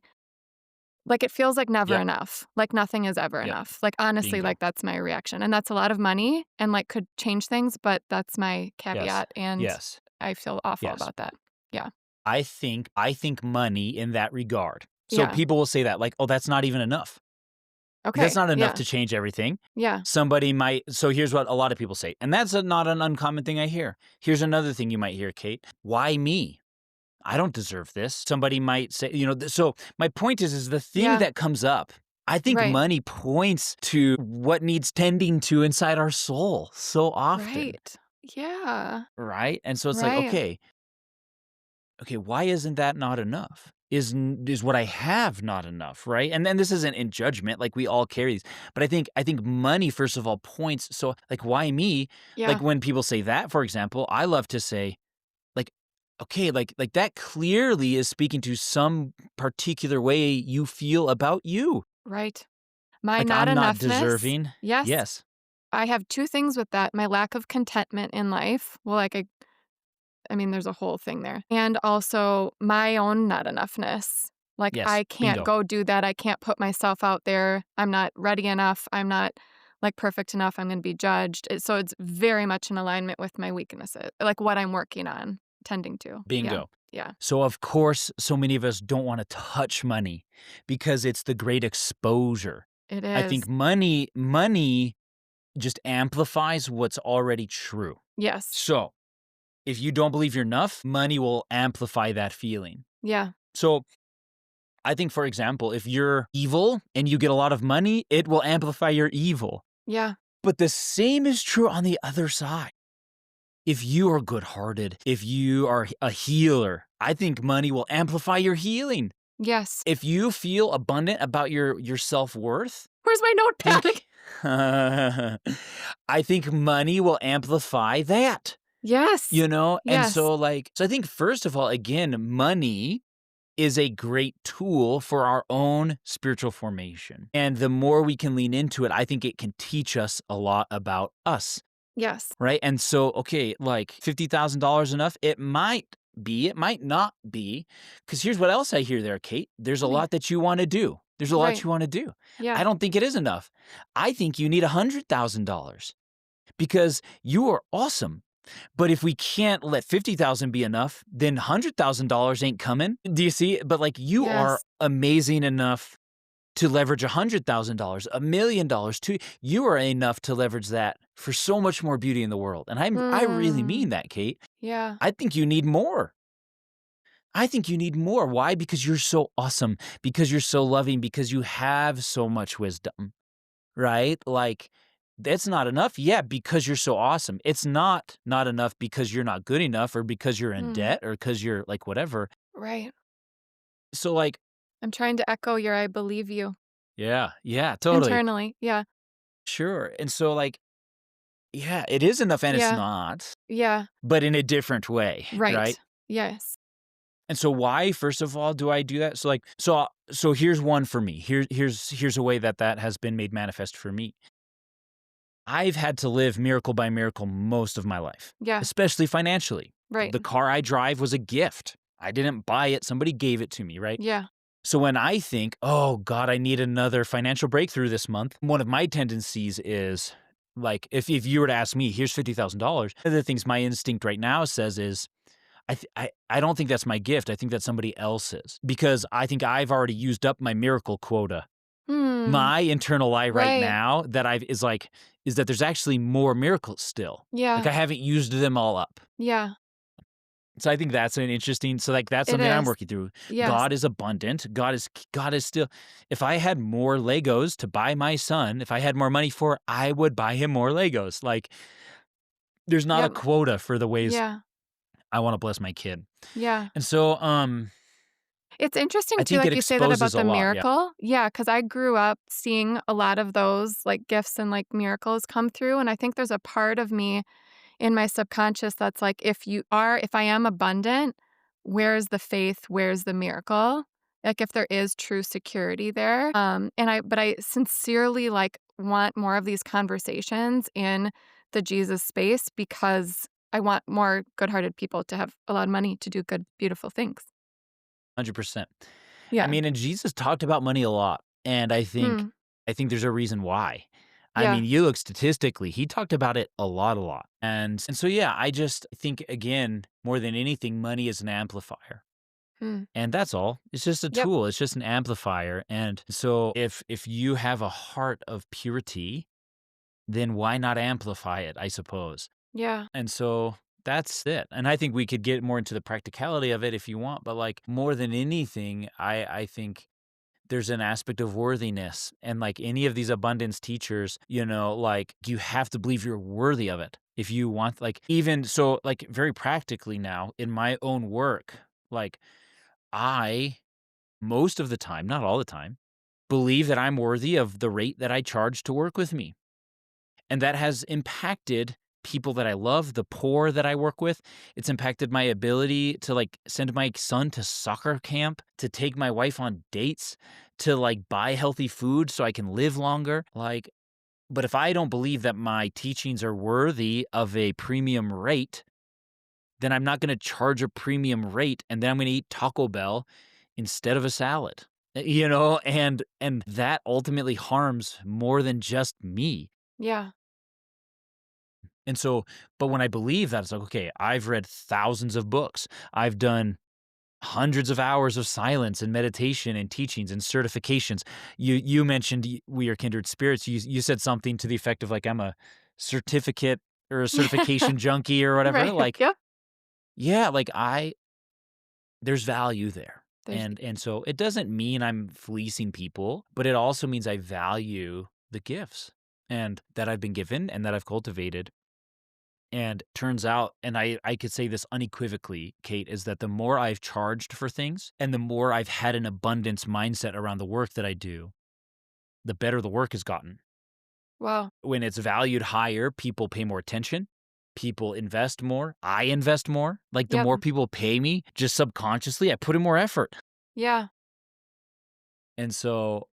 like it feels like never yep, enough. Like nothing is ever yep, enough. Like honestly, bingo. like that's my reaction. And that's a lot of money and like could change things, but that's my Yes. caveat and Yes. I feel awful Yes. about that. Yeah. I think money in that regard. So Yeah. people will say that like, "Oh, that's not even enough." That's Okay. not enough Yeah. to change everything. Yeah. Somebody might so here's what a lot of people say, and that's not an uncommon thing I hear. Here's another thing you might hear, Kate. "Why me? I don't deserve this." Somebody might say, so my point is the thing Yeah. that comes up, I think Right. money points to what needs tending to inside our soul so often, Right. Yeah. right? And so it's like, Right. okay, why isn't that not enough? Is what I have not enough, right? And then this isn't in judgment, like we all carry these. But I think money, first of all, points. So like, why me? Like Yeah. when people say that, for example, I love to say, like, okay, like that clearly is speaking to some particular way you feel about you. Right. My Like not I'm not enoughness. deserving. Yes. Yes. I have 2 things with that. My lack of contentment in life. Well, I mean, there's a whole thing there. And also my own not enoughness. Like Yes. I can't Bingo. go do that. I can't put myself out there. I'm not ready enough. I'm not like perfect enough. I'm going to be judged. So it's very much in alignment with my weaknesses, like what I'm working on, tending to. Yeah. Bingo. Yeah. So of course, so many of us don't want to touch money because it's the great exposure. It I is. think money just amplifies what's already true. Yes. So, if you don't believe you're enough, money will amplify that feeling. Yeah. So, I think for example, if you're evil and you get a lot of money, it will amplify your evil. Yeah. But the same is true on the other side. If you are good-hearted, if you are a healer, I think money will amplify your healing. Yes. If you feel abundant about your self-worth, Where's my notepad? think I think money will amplify that, Yes. And Yes. so I think first of all, again, money is a great tool for our own spiritual formation. And the more we can lean into it, I think it can teach us a lot about us, Yes. right? And so, okay, like $50,000 enough? It might be, it might not be. Because here's what else I hear there, Kate. There's a Tell me. lot that you want to do. There's a lot Right. you wanna do. Yeah. I don't think it is enough. I think you need $100,000 because you are awesome. But if we can't let 50,000 be enough, then $100,000 ain't coming. Do you see? But, like, you are Yes. amazing enough to leverage $100,000, $1,000,000 too. You are enough to leverage that for so much more beauty in the world, and I really Mm. mean that, Kate. Yeah. I think you need more. I think you need more. Why? Because you're so awesome, because you're so loving, because you have so much wisdom, right? Like, that's not enough. Yeah, because you're so awesome. It's not enough because you're not good enough or because you're in Mm. debt or because you're like whatever. Right. So like, I'm trying to echo your I believe you yeah, yeah, totally. internally. Yeah. Sure. And so like, yeah, it is enough and it's Yeah. not, Yeah. but in a different way, right? Right. Yes. And so why, first of all, do I do that? So like, so here's one for me. Here's a way that that has been made manifest for me. I've had to live miracle by miracle most of my life, Yeah. especially financially. Right. The car I drive was a gift. I didn't buy it, somebody gave it to me, right? Yeah. So when I think, "Oh god, I need another financial breakthrough this month," one of my tendencies is like if you were to ask me, "Here's $50,000." One of the things my instinct right now says is, I don't think that's my gift. I think that's somebody else's because I think I've already used up my miracle quota. Hmm. My internal lie right Right. now that I've is that there's actually more miracles still. Like, Yeah. I haven't used them all up. Yeah. So I think that's an interesting so, like, that's It something I'm is. working through. Yes. God is abundant. God is still if I had more Legos to buy my son, if I had more money for it, I would buy him more Legos. Like, there's not a Yep. quota for the ways Yeah. I wanna bless my kid. Yeah. And so, It's interesting I too, think it like you say that exposes about a the lot, yeah. miracle. Yeah, because I grew up seeing a lot of those, like, gifts and, like, miracles come through, and I think there's a part of me in my subconscious that's like, if I am abundant, where's the faith? Where's the miracle? Like, if there is true security there. But I sincerely, like, want more of these conversations in the Jesus space because I want more good-hearted people to have a lot of money to do good, beautiful things. 100%. I Yeah. mean, and Jesus talked about money a lot, and Mm. I think there's a reason why. I Yeah. mean, you look statistically, he talked about it a lot. And so yeah, I just think again, more than anything, money is an amplifier. Mm. And that's all. It's just a Yep. tool. It's just an amplifier. And so if you have a heart of purity, then why not amplify it, I suppose. Yeah. And so that's it. And I think we could get more into the practicality of it if you want, but like more than anything, I think there's an aspect of worthiness. And like any of these abundance teachers, you know, like you have to believe you're worthy of it. If you want, like, even so, like, very practically now in my own work, like, I, most of the time, not all the time, believe that I'm worthy of the rate that I charge to work with me. And that has impacted people that I love, the poor that I work with. It's impacted my ability to like send my son to soccer camp, to take my wife on dates, to like buy healthy food so I can live longer. Like, but if I don't believe that my teachings are worthy of a premium rate, then I'm not going to charge a premium rate and then I'm going to eat Taco Bell instead of a salad. You know, and that ultimately harms more than just me. Yeah. And so, but when I believe that, it's like, okay, I've read thousands of books. I've done hundreds of hours of silence and meditation and teachings and certifications. You mentioned we are kindred spirits. You said something to the effect of like I'm a certificate or a certification junkie or whatever. Right. Like, Yep. yeah, like there's value there. There's And so it doesn't mean I'm fleecing people, but it also means I value the gifts and that I've been given and that I've cultivated. And turns out, and I could say this unequivocally, Kate, is that the more I've charged for things and the more I've had an abundance mindset around the work that I do, the better the work has gotten. wow. When it's valued higher, people pay more attention, people invest more, I invest more. Like the Yep. more people pay me, just subconsciously, I put in more effort. Yeah. And so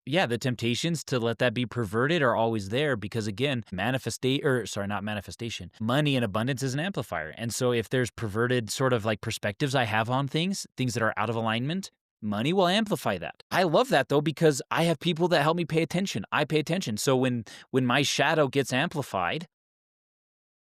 yeah, the temptations to let that be perverted are always there because again, not manifestation. Money and abundance is an amplifier. And so if there's perverted sort of like perspectives I have on things that are out of alignment, Money will amplify that. I love that though because I have people that help me pay attention. I pay attention. So when my shadow gets amplified,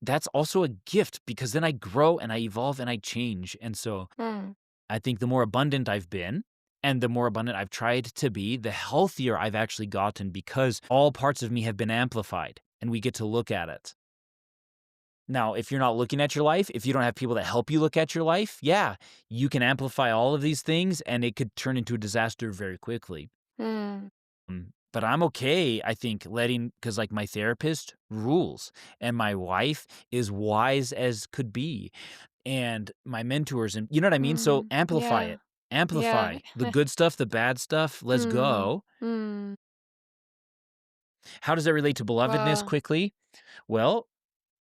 that's also a gift because then I grow and I evolve and I change. And so Mm, I think the more abundant I've been and the more abundant I've tried to be, the healthier I've actually gotten because all parts of me have been amplified and we get to look at it. Now, if you're not looking at your life, if you don't have people that help you look at your life, yeah, you can amplify all of these things and it could turn into a disaster very quickly. mm, But I'm okay, I think, because like my therapist rules and my wife is wise as could be. And my mentors, and you know what I mean? So amplify yeah, it. yeah. Amplify the good stuff, the bad stuff. Let's Mm, go. mm, How does that relate to belovedness wow. quickly? Well,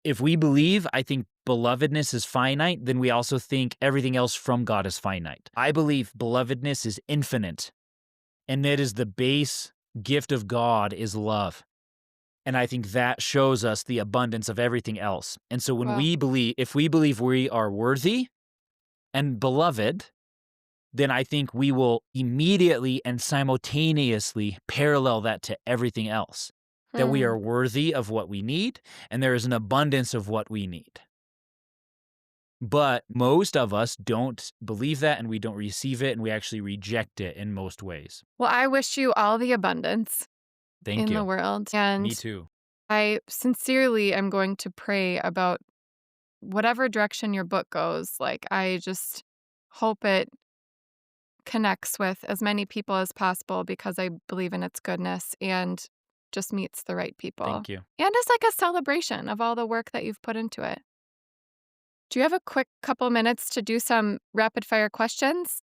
if we believe, I think belovedness is finite, then we also think everything else from God is finite. I believe belovedness is infinite, and that is the base gift of God is love. And I think that shows us the abundance of everything else. And so when Wow. we believe, if we believe we are worthy and beloved, then I think we will immediately and simultaneously parallel that to everything else. That we Mm. are worthy of what we need, and there is an abundance of what we need. But most of us don't believe that and we don't receive it and we actually reject it in most ways. Well, I wish you all the abundance Thank in the you. world, Me and too. I sincerely am going to pray about whatever direction your book goes. Like, I just hope it connects with as many people as possible because I believe in its goodness and just meets the right people. Thank you. And it's like a celebration of all the work that you've put into it. Do you have a quick couple minutes to do some rapid fire questions?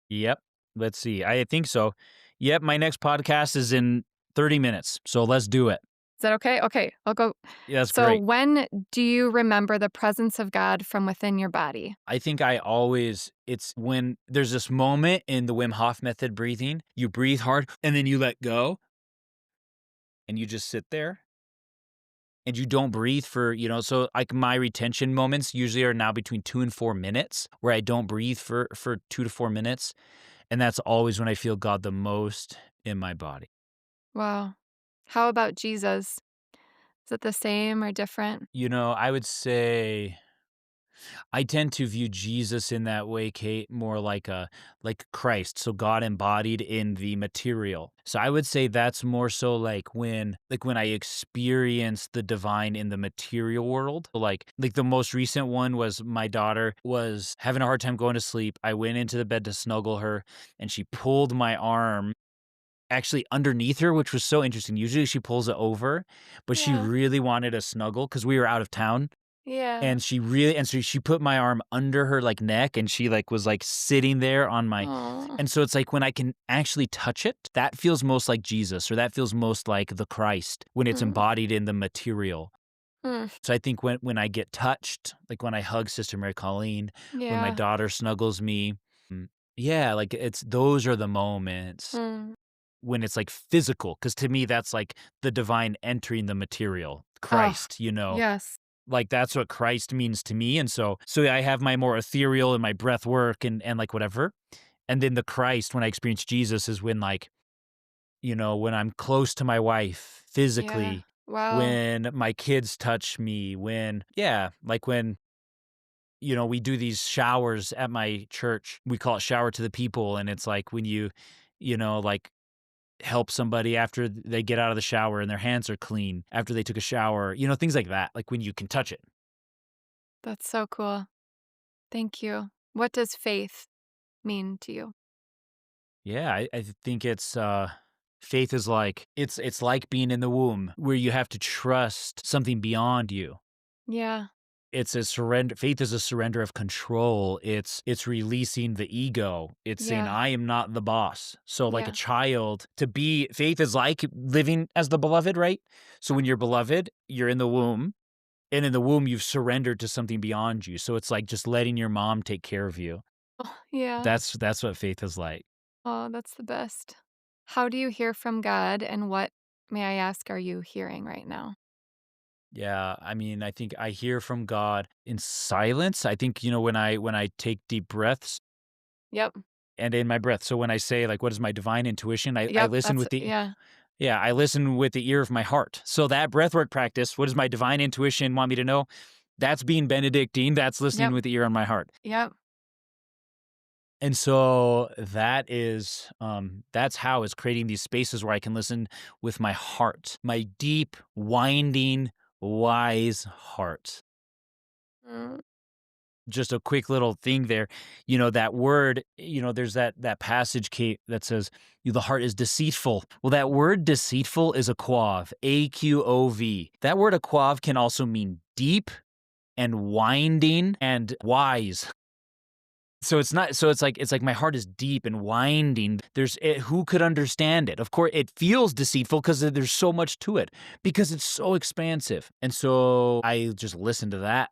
Yep. Let's see. I think so. Yep. My next podcast is in 30 minutes. So let's do it. Is that okay? Okay, I'll go. Yeah, that's So, great. when do you remember the presence of God from within your body? I think it's when there's this moment in the Wim Hof method breathing, you breathe hard and then you let go and you just sit there and you don't breathe for, so like my retention moments usually are now between 2 and 4 minutes where I don't breathe for 2 to 4 minutes. And that's always when I feel God the most in my body. Wow. How about Jesus? Is it the same or different? I would say I tend to view Jesus in that way, Kate, more like Christ, so God embodied in the material. So I would say that's more so like when I experience the divine in the material world. Like the most recent one was my daughter was having a hard time going to sleep. I went into the bed to snuggle her and she pulled my arm actually underneath her, which was so interesting. Usually she pulls it over, but she Yeah. really wanted a snuggle because we were out of town. Yeah. And so she put my arm under her, like, neck, and she, like, was, like, sitting there on my Oh. and so it's like when I can actually touch it, that feels most like Jesus, or that feels most like the Christ when it's Mm. embodied in the material. Mm. So I think when I get touched, like, when I hug Sister Mary Colleen, when my Yeah. daughter snuggles me, mm, yeah, like, it's those are the moments Mm. when it's, like, physical, because to me, that's, like, the divine entering the material, Oh, Christ, yes. like, that's what Christ means to me, and so I have my more ethereal and my breath work and, like, whatever, and then the Christ, when I experience Jesus, is when, like, when I'm close to my wife Yeah. physically, Wow. when my kids touch me, like, when, we do these showers at my church. We call it shower to the people, and it's like when like, help somebody after they get out of the shower and their hands are clean after they took a shower, things like that, like, when you can touch it. That's so cool. Thank you. What does faith mean to you? Yeah, I think faith is like it's like being in the womb where you have to trust something beyond you. Yeah. It's a surrender. Faith is a surrender of control. It's releasing the ego. It's saying Yeah. I am not the boss. So like a Yeah. child to be faith is like living as the beloved, right? So when you're beloved, you're in the womb, and in the womb you've surrendered to something beyond you. So it's like just letting your mom take care of you. Oh, yeah. That's what faith is like. Oh, that's the best. How do you hear from God, and what, may I ask, are you hearing right now? Yeah, I mean, I think I hear from God in silence. I think, when I take deep breaths Yep. and in my breath. So when I say, like, what is my divine intuition? I Yep, listen that's with the yeah. yeah, I listen with the ear of my heart. So that breathwork practice, what does my divine intuition want me to know? That's being Benedictine. That's listening Yep, with the ear on my heart. yep. And so that's how it's creating these spaces where I can listen with my heart, my deep, winding, wise heart. Mm, Just a quick little thing there, that word, there's that passage, Kate, that says, the heart is deceitful. Well, that word deceitful is aquav, AQOV. That word aquav can also mean deep and winding and wise. So it's not so it's like my heart is deep and winding. Who could understand it? Of course, it feels deceitful because there's so much to it because it's so expansive. And so I just listen to that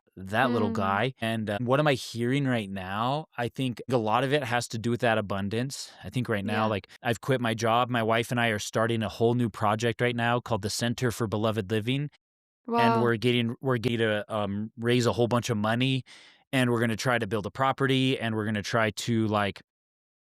little mm, guy. And what am I hearing right now? I think a lot of it has to do with that abundance. I think right now, yeah. like I've quit my job. My wife and I are starting a whole new project right now called the Center for Beloved Living, and Well, we're getting to raise a whole bunch of money, and we're going to try to build a property, and we're going to try to like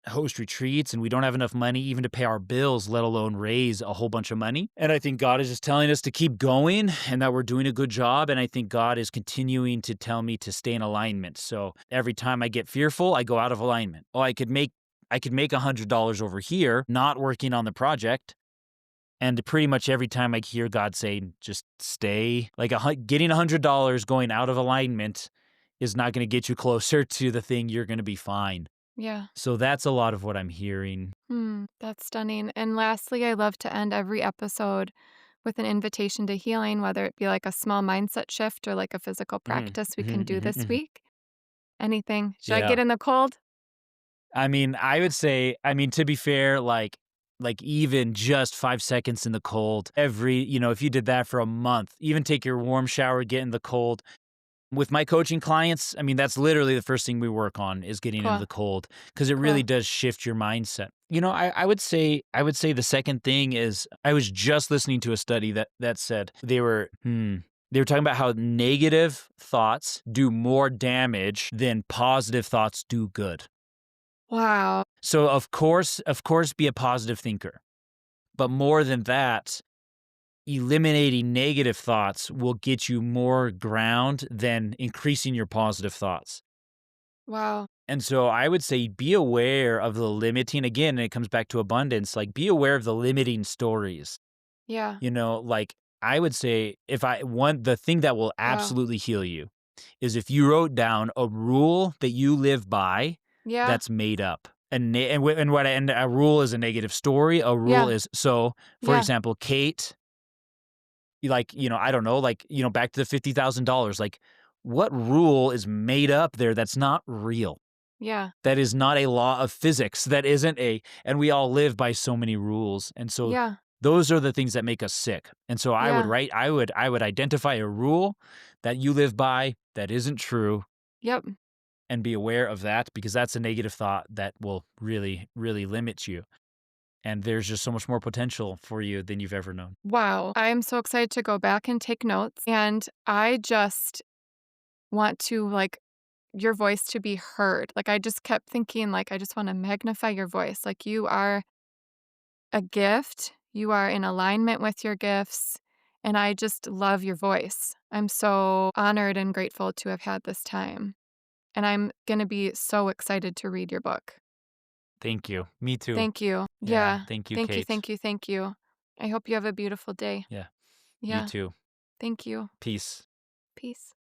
host retreats, and we don't have enough money even to pay our bills, let alone raise a whole bunch of money. And I think God is just telling us to keep going and that we're doing a good job, and I think God is continuing to tell me to stay in alignment. So every time I get fearful, I go out of alignment. Oh, I could make $100 over here not working on the project. And pretty much every time I hear God say, just stay, like getting $100 going out of alignment is not going to get you closer to the thing you're going to be fine. yeah. So that's a lot of what I'm hearing. That's stunning. And lastly, I love to end every episode with an invitation to healing, whether it be like a small mindset shift or like a physical Mhm, practice we can mhm, do mhm, this mhm. week. Anything. Should I Yeah. get in the cold? I mean, I would say, to be fair, like even just 5 seconds in the cold if you did that for a month, even take your warm shower, get in the cold. With my coaching clients, I mean, that's literally the first thing we work on is getting into Cool. the cold because it really Cool. does shift your mindset. I would say the second thing is I was just listening to a study that said they were talking about how negative thoughts do more damage than positive thoughts do good. Wow. So of course be a positive thinker. But more than that, eliminating negative thoughts will get you more ground than increasing your positive thoughts. Wow. And so I would say be aware of the limiting again, and it comes back to abundance, like be aware of the limiting stories. Yeah. Like I would say if I want the thing that will Wow. absolutely heal you is if you wrote down a rule that you live by Yeah. that's made up. And a rule is a negative story. A rule Yeah. is so, for Yeah. example, Kate, I don't know, back to the $50,000. Like, what rule is made up there that's not real? Yeah. That is not a law of physics. That isn't and we all live by so many rules. And so Yeah. those are the things that make us sick. And so Yeah. I would identify a rule that you live by that isn't true Yep. and be aware of that because that's a negative thought that will really, really limit you. And there's just so much more potential for you than you've ever known. Wow. I'm so excited to go back and take notes. And I just want to like your voice to be heard. Like I just kept thinking like I just want to magnify your voice. Like you are a gift. You are in alignment with your gifts. And I just love your voice. I'm so honored and grateful to have had this time. And I'm going to be so excited to read your book. Thank you. Me too. Thank you. Yeah. Yeah. Thank you, Thank you. Kate. Thank you. Thank you. I hope you have a beautiful day. Yeah. You Yeah. too. Thank you. Peace. Peace.